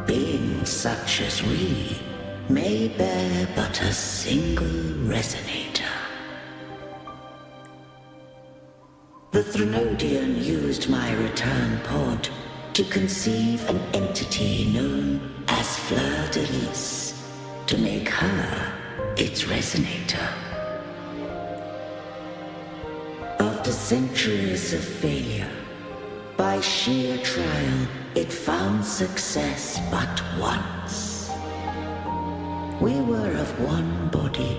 Beings such as we may bear but a single Resonator. The Threnodian used my return pod to conceive an entity known as Fleur de Lis, to make her its Resonator. After centuries of failure, by sheer trial, it found success but once. We were of one body.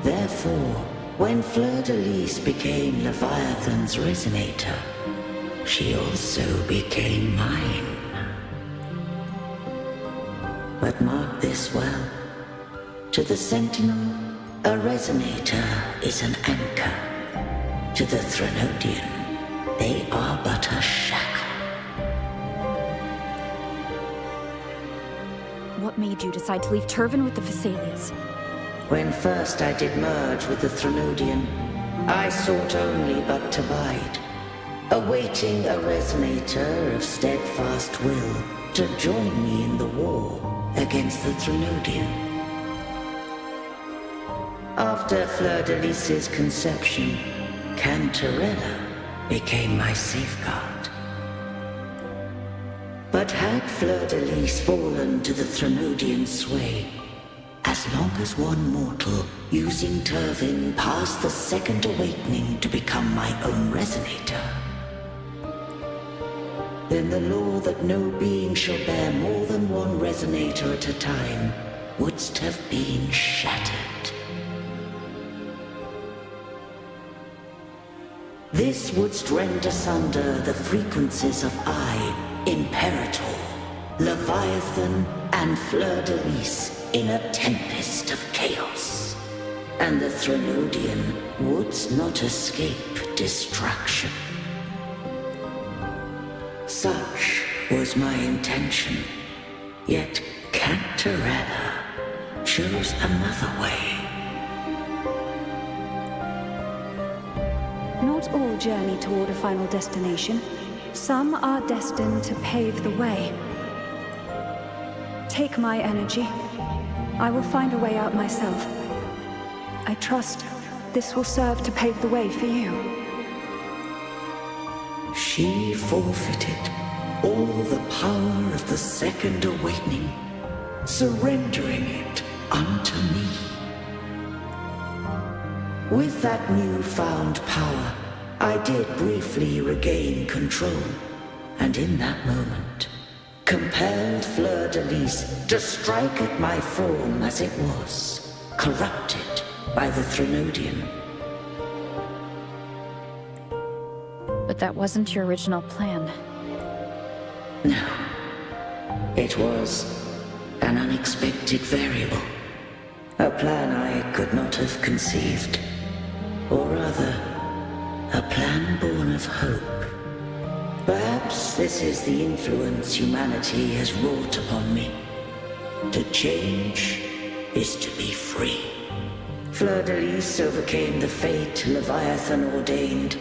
Therefore, when Fleur de Lis became Leviathan's Resonator, she also became mine. But mark this well. To the Sentinel, a Resonator is an anchor. To the Threnodian, they are but a shackle. What made you decide to leave Turvan with the Phasaelias? When first I did merge with the Threnodian, I sought only but to bide, awaiting a Resonator of steadfast will to join me in the war against the Threnodian. After Fleur de Lis's conception, Cantarella became my safeguard. But had Fleur de Lis fallen to the Threnodian sway, as long as one mortal using Turvan passed the second awakening to become my own Resonator, then the law that no being shall bear more than one Resonator at a time wouldst have been shattered. This wouldst rend asunder the frequencies of I, Imperator, Leviathan, and Fleur-de-Lis in a tempest of chaos. And the Threnodian wouldst not escape destruction. Such was my intention, yet Cantarella chose another way. Not all journey toward a final destination. Some are destined to pave the way. Take my energy. I will find a way out myself. I trust this will serve to pave the way for you. She forfeited all the power of the Second Awakening, surrendering it unto me. With that newfound power, I did briefly regain control, and in that moment, compelled Fleur-de-Lis to strike at my form as it was, corrupted by the Threnodian. But that wasn't your original plan. No. It was an unexpected variable. A plan I could not have conceived. Or rather, a plan born of hope. Perhaps this is the influence humanity has wrought upon me. To change is to be free. Fleur-de-Lis overcame the fate Leviathan ordained,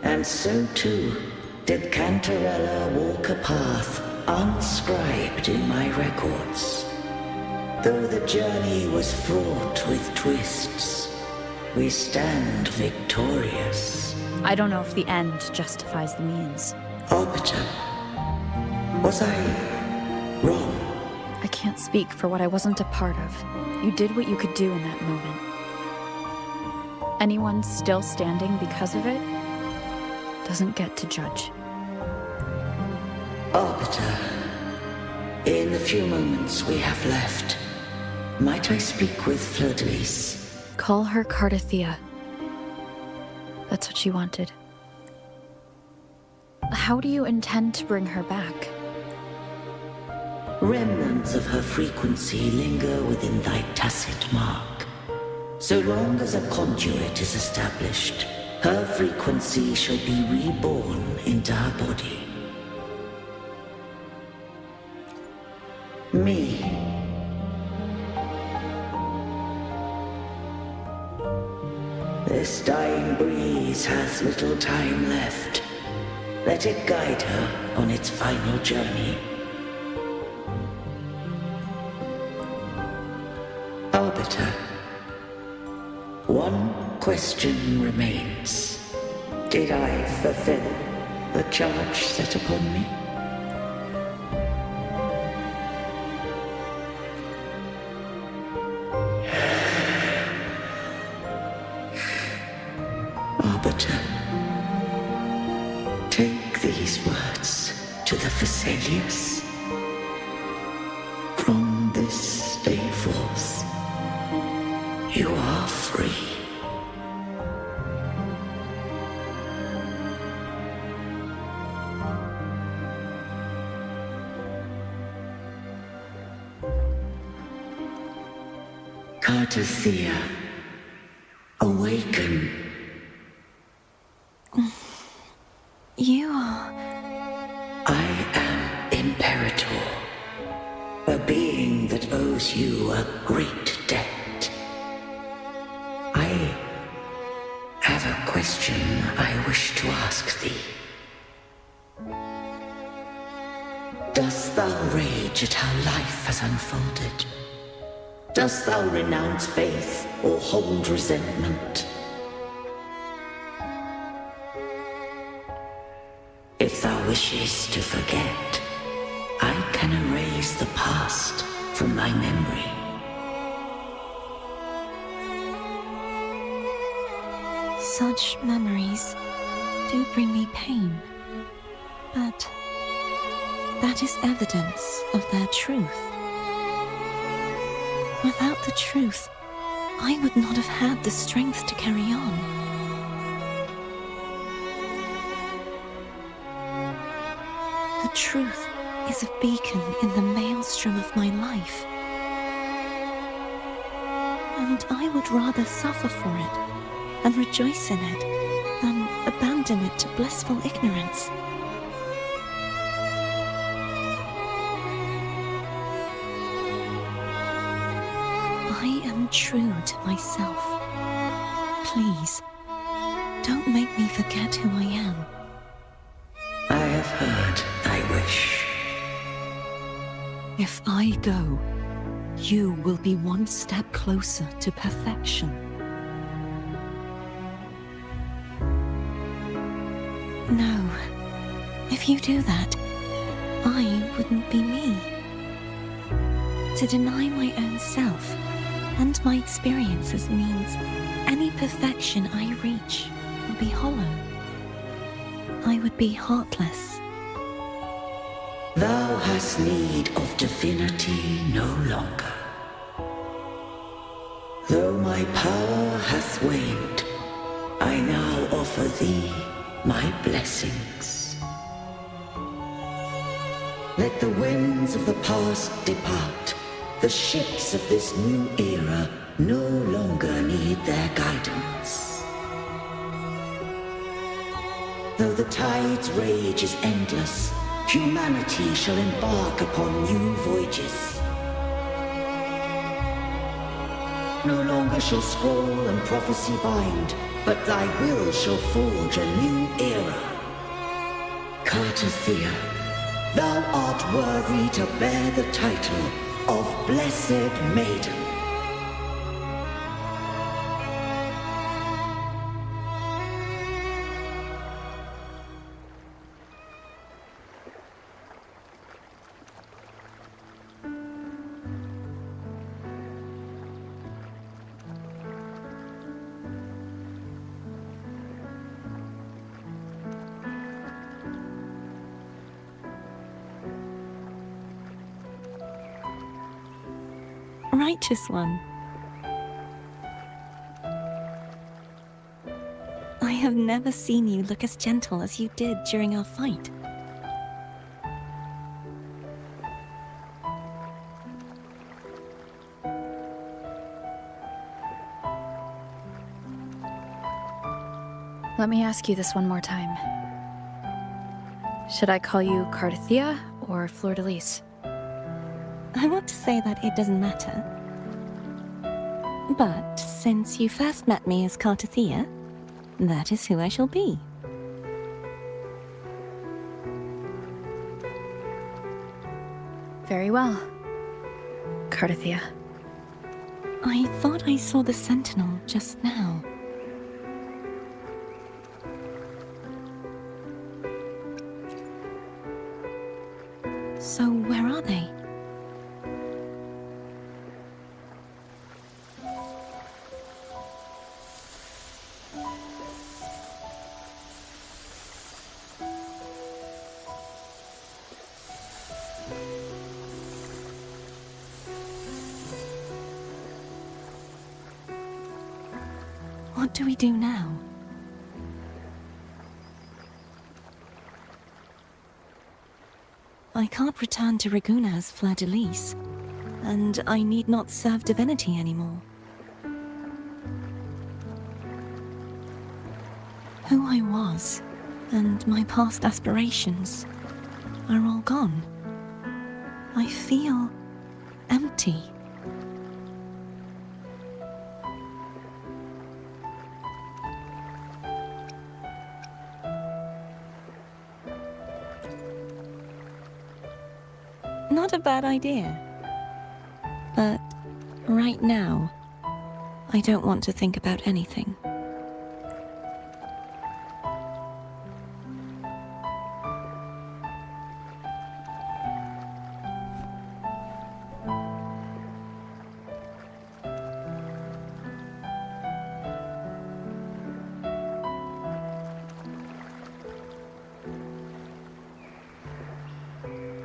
and so too did Cantarella walk a path unscribed in my records. Though the journey was fraught with twists, we stand victorious. I don't know if the end justifies the means. Arbiter, was I wrong? I can't speak for what I wasn't a part of. You did what you could do in that moment. Anyone still standing because of it doesn't get to judge. Arbiter, in the few moments we have left, might I speak with Fleur-de-Lis? Call her Cardathea. That's what she wanted. How do you intend to bring her back? Remnants of her frequency linger within thy tacit mark. So long as a conduit is established, her frequency shall be reborn into her body. Me. This dying breeze hath little time left. Let it guide her on its final journey. Arbiter, one question remains. Did I fulfill the charge set upon me? Arbiter, take these words to the Vesalius. From this day forth, you are free. Cardathea, awaken. You are... I am Imperator, a being that owes you a great debt. I have a question I wish to ask thee. Dost thou rage at how life has unfolded? Dost thou renounce faith or hold resentment? If thou wishes to forget, I can erase the past from thy memory. Such memories do bring me pain, but that is evidence of their truth. Without the truth, I would not have had the strength to carry on. The truth is a beacon in the maelstrom of my life. And I would rather suffer for it and rejoice in it than abandon it to blissful ignorance. I am true to myself. Please, don't make me forget who I am. I have heard thy wish. If I go, you will be one step closer to perfection. No, if you do that, I wouldn't be me. To deny my own self and my experiences means any perfection I reach will be hollow. I would be heartless. Thou hast need of divinity no longer. Though my power hath waned, I now offer thee my blessings. Let the winds of the past depart. The ships of this new era no longer need their guidance. Though the tide's rage is endless, humanity shall embark upon new voyages. No longer shall scroll and prophecy bind, but thy will shall forge a new era. Cartathea, thou art worthy to bear the title of Blessed Maiden. Righteous one. I have never seen you look as gentle as you did during our fight. Let me ask you this one more time. Should I call you Cartathea or Fleur-de-Lis? I want to say that it doesn't matter. But since you first met me as Cartathea, that is who I shall be. Very well. Cartathea. I thought I saw the sentinel just now. So where are they? What do we do now? I can't return to Reguna as Fleur-de-Lis, and I need not serve divinity anymore. Who I was, and my past aspirations, are all gone. I feel empty. Not a bad idea. But right now, I don't want to think about anything.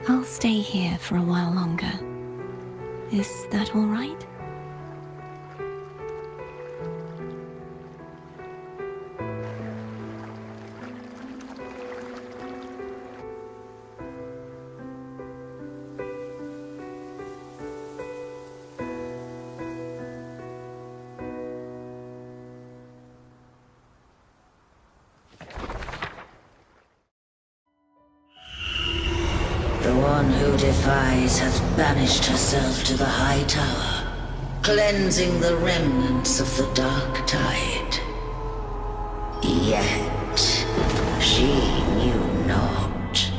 I'll stay here for a while longer. Is that all right? defies hath banished herself to the High Tower, cleansing the remnants of the Dark Tide. Yet, she knew not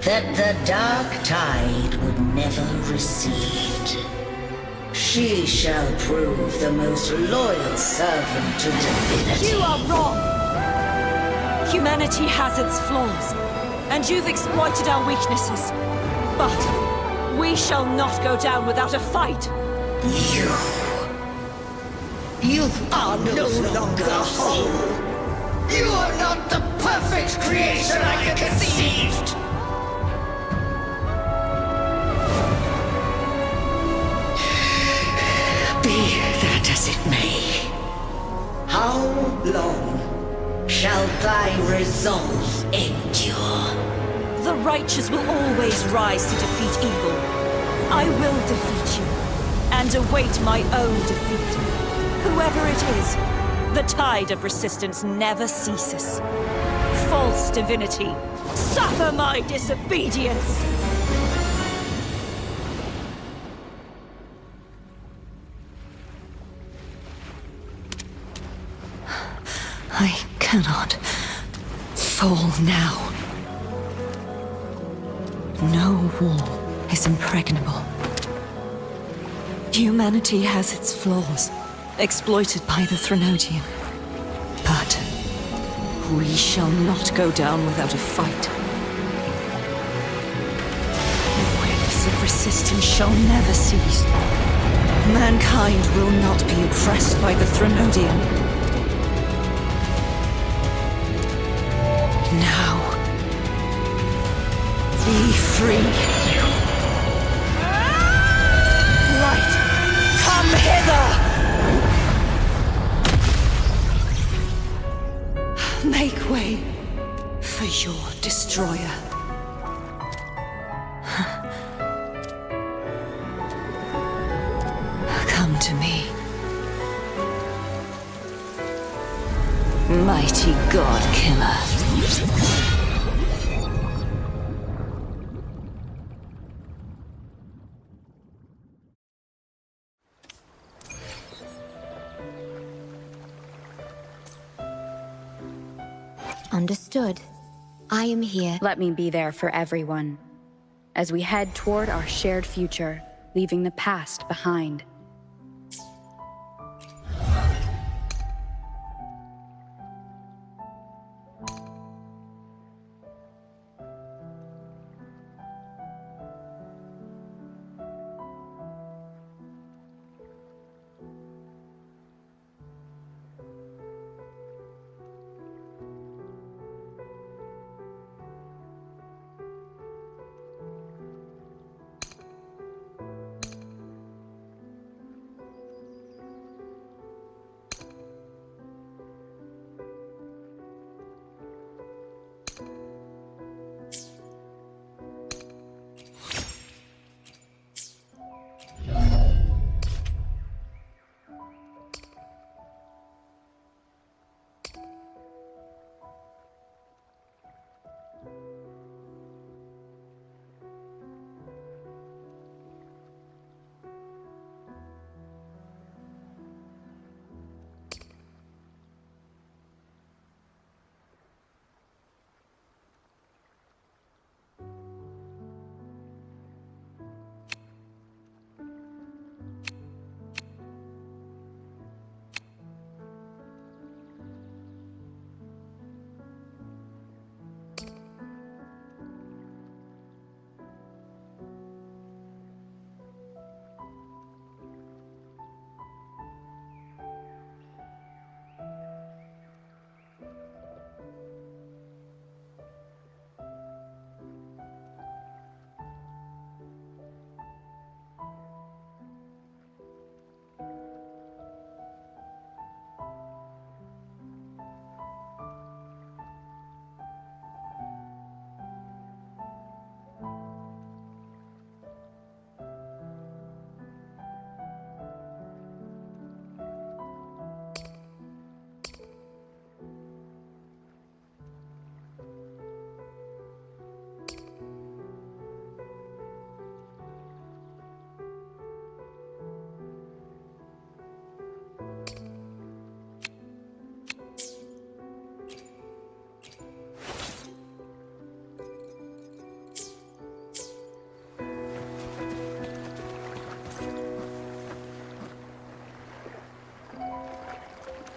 that the Dark Tide would never recede. She shall prove the most loyal servant to divinity. You are wrong! Humanity has its flaws, and you've exploited our weaknesses. But we shall not go down without a fight! You are no longer whole! You are not the perfect creation I conceived! Be that as it may, how long shall thy resolve endure? The righteous will always rise to defeat evil. I will defeat you, and await my own defeat. Whoever it is, the tide of resistance never ceases. False divinity, suffer my disobedience! I cannot fall now. No wall is impregnable. Humanity has its flaws, exploited by the Threnodian. But we shall not go down without a fight. Waves of resistance shall never cease. Mankind will not be oppressed by the Threnodian. Now, be free. Light, come hither! Make way for your destroyer. Come to me. Mighty God Killer. Understood. I am here. Let me be there for everyone, as we head toward our shared future, leaving the past behind.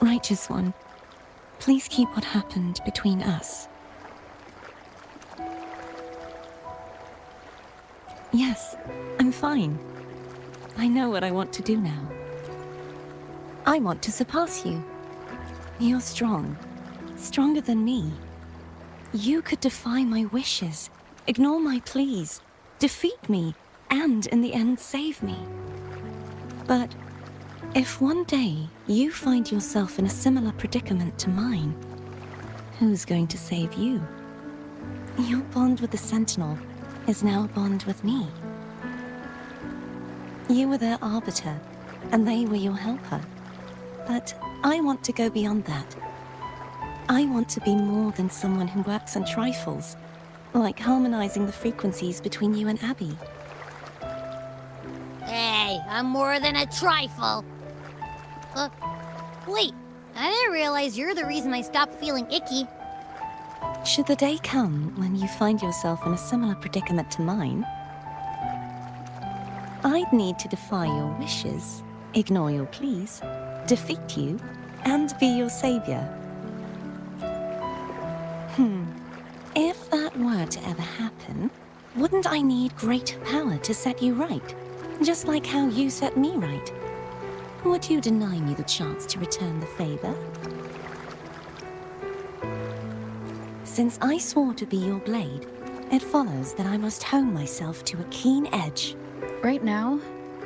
Righteous One, please keep what happened between us. Yes, I'm fine. I know what I want to do now. I want to surpass you. You're strong. Stronger than me. You could defy my wishes, ignore my pleas, defeat me, and in the end save me. But if one day you find yourself in a similar predicament to mine, who's going to save you? Your bond with the Sentinel is now a bond with me. You were their arbiter, and they were your helper. But I want to go beyond that. I want to be more than someone who works on trifles, like harmonizing the frequencies between you and Abby. Hey, I'm more than a trifle. Wait, I didn't realize you're the reason I stopped feeling icky. Should the day come when you find yourself in a similar predicament to mine, I'd need to defy your wishes, ignore your pleas, defeat you, and be your savior. If that were to ever happen, wouldn't I need greater power to set you right? Just like how you set me right. Would you deny me the chance to return the favor? Since I swore to be your blade, it follows that I must hone myself to a keen edge. Right now,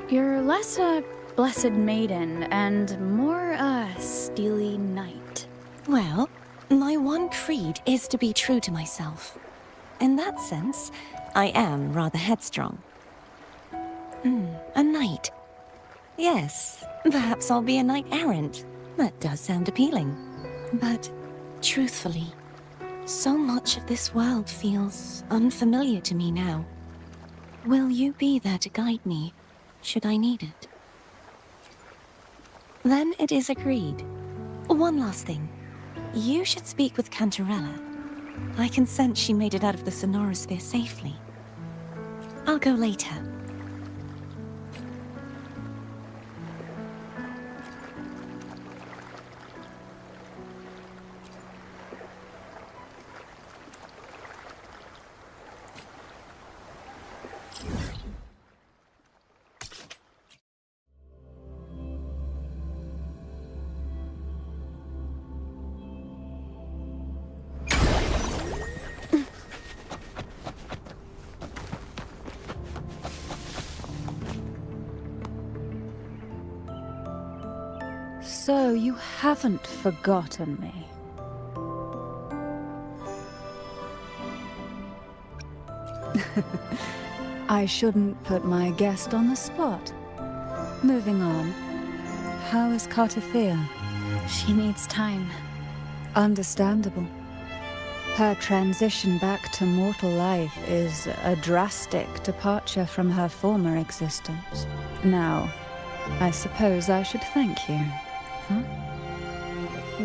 you're less a blessed maiden and more a steely knight. Well, my one creed is to be true to myself. In that sense, I am rather headstrong. A knight. Yes, perhaps I'll be a knight errant. That does sound appealing. But, truthfully, so much of this world feels unfamiliar to me now. Will you be there to guide me, should I need it? Then it is agreed. One last thing. You should speak with Cantarella. I can sense she made it out of the sonorosphere safely. I'll go later. So you haven't forgotten me. I shouldn't put my guest on the spot. Moving on. How is Cartathea? She needs time. Understandable. Her transition back to mortal life is a drastic departure from her former existence. Now, I suppose I should thank you.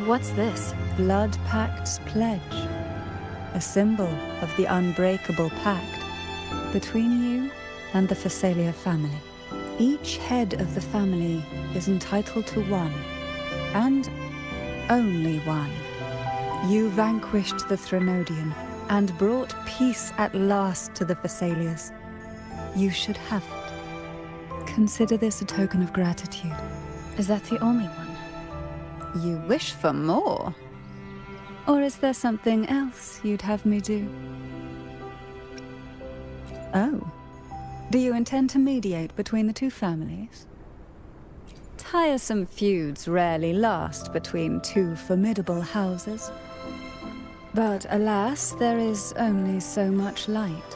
What's this? Blood Pact's pledge. A symbol of the unbreakable pact between you and the Phasalia family. Each head of the family is entitled to one, and only one. You vanquished the Threnodian and brought peace at last to the Phasalias. You should have it. Consider this a token of gratitude. Is that the only one? You wish for more? Or is there something else you'd have me do? Oh. Do you intend to mediate between the two families? Tiresome feuds rarely last between two formidable houses. But alas, there is only so much light.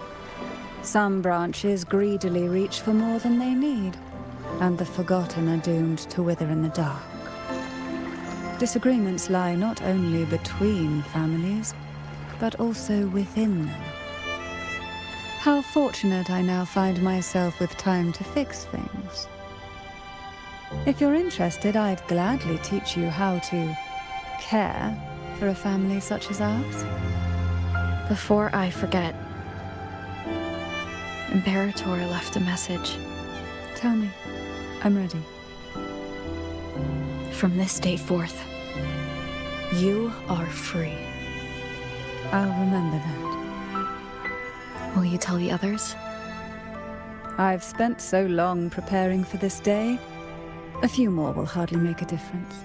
Some branches greedily reach for more than they need, and the forgotten are doomed to wither in the dark. Disagreements lie not only between families, but also within them. How fortunate I now find myself with time to fix things. If you're interested, I'd gladly teach you how to care for a family such as ours. Before I forget, Imperator left a message. Tell me. I'm ready. From this day forth, You are free. I'll remember that. Will you tell the others? I've spent so long preparing for this day. A few more will hardly make a difference.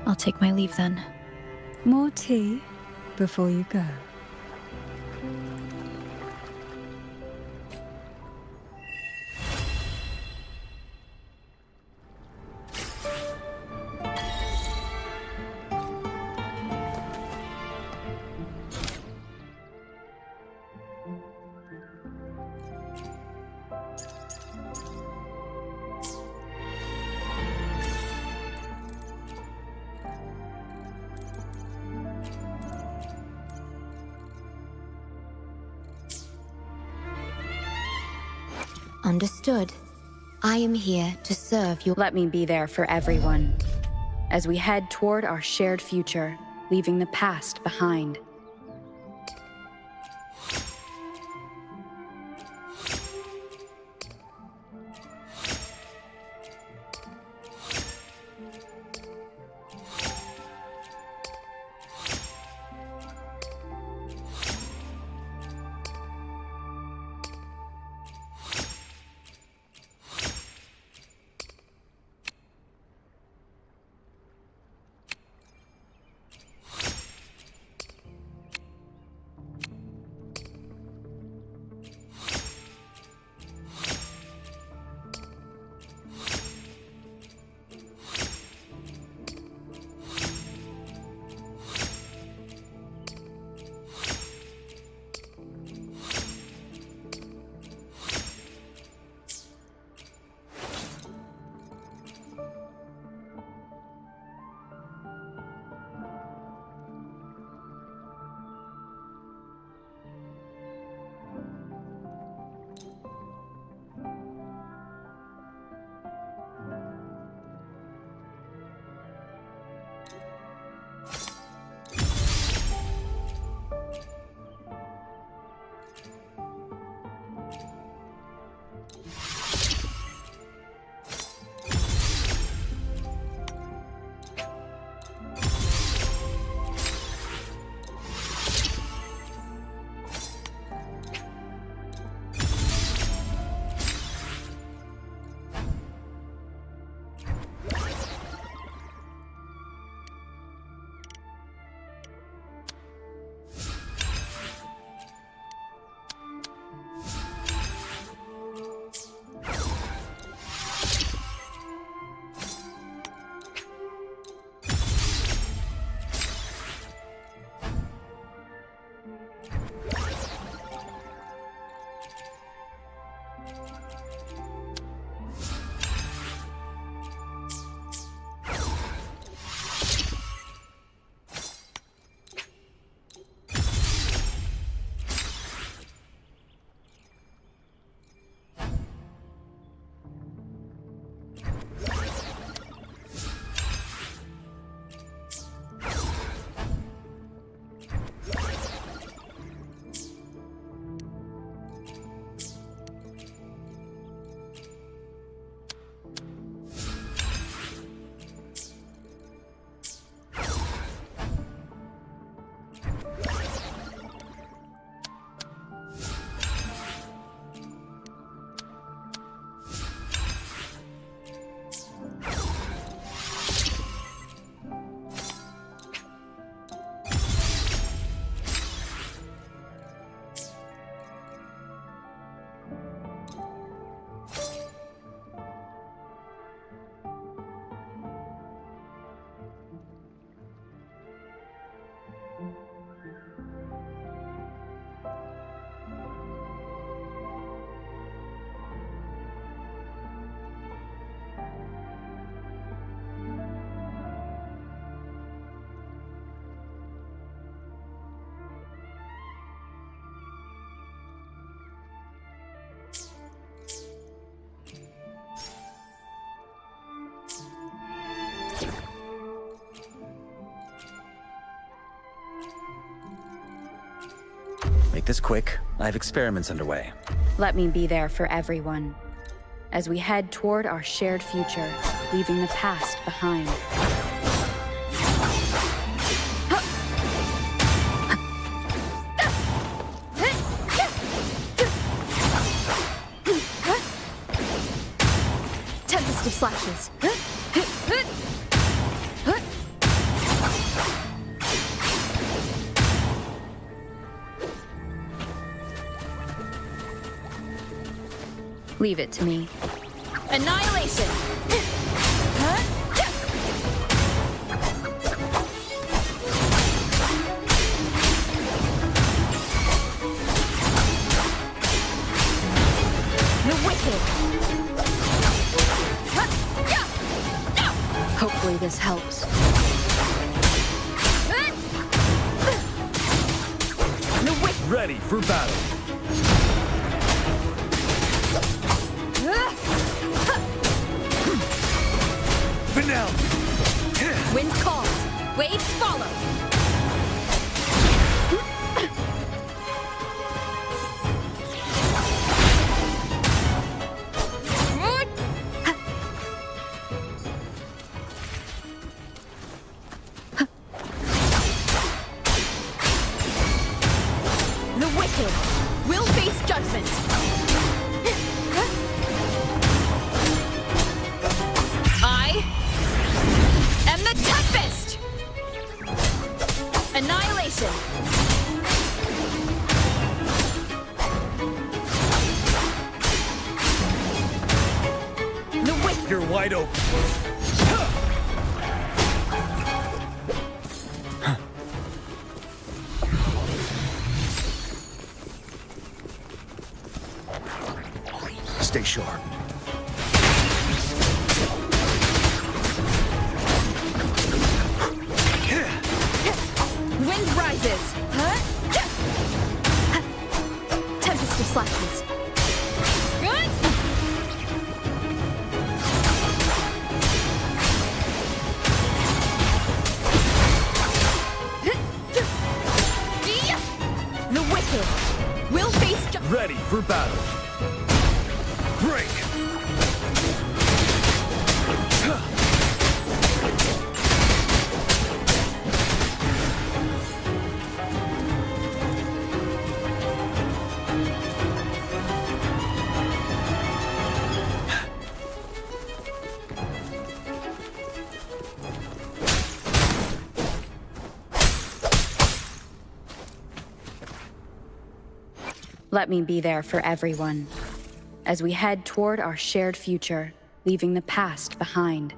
I'll take my leave then. More tea before you go. Understood. I am here to serve you. Let me be there for everyone, as we head toward our shared future, leaving the past behind. Make this quick. I have experiments underway. Let me be there for everyone, as we head toward our shared future, leaving the past behind. Tempest of slashes. Leave it to me. Annihilation! The wicked! Hopefully this helps. The wicked! Ready for battle. Finale. Wind calls, waves follow. The wicked will face judgment. I am the Tempest! Annihilation! The wicked! You're wide open. Stay sharp. Wind rises! Tempest of slashes. The wicked will face Ready for battle. Break. Let me be there for everyone, as we head toward our shared future, leaving the past behind.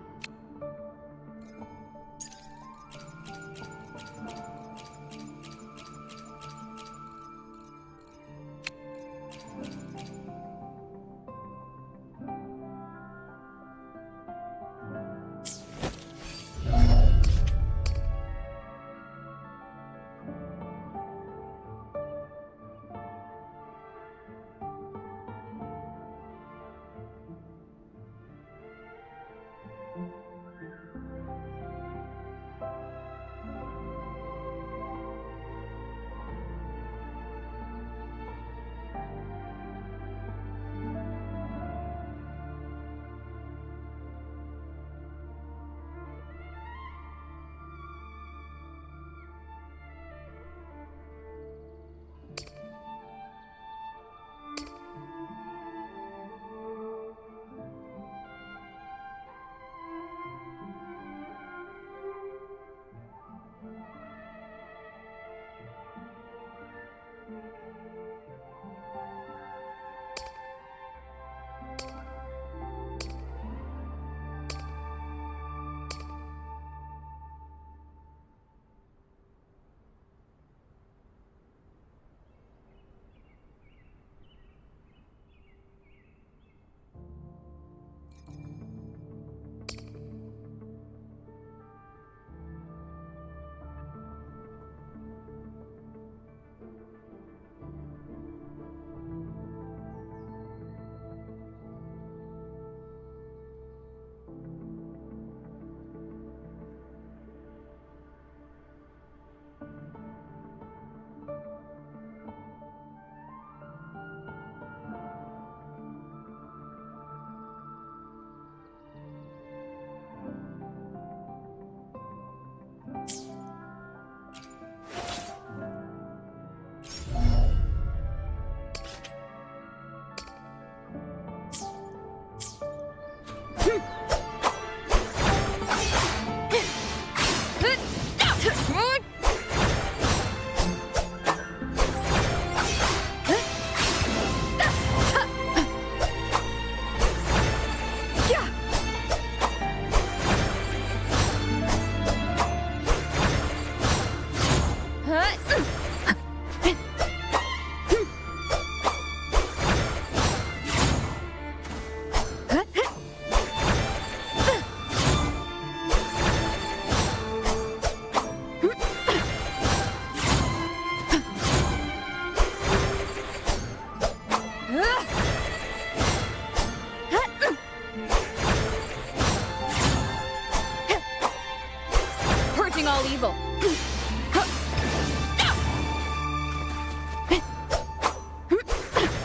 Purging all evil.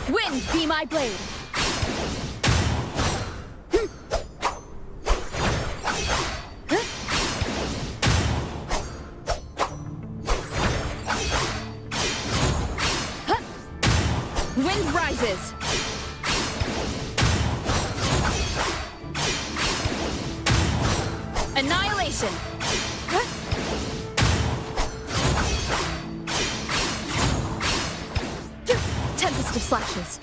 Wind, be my blade. Wind rises. Annihilation. Tempest of slashes.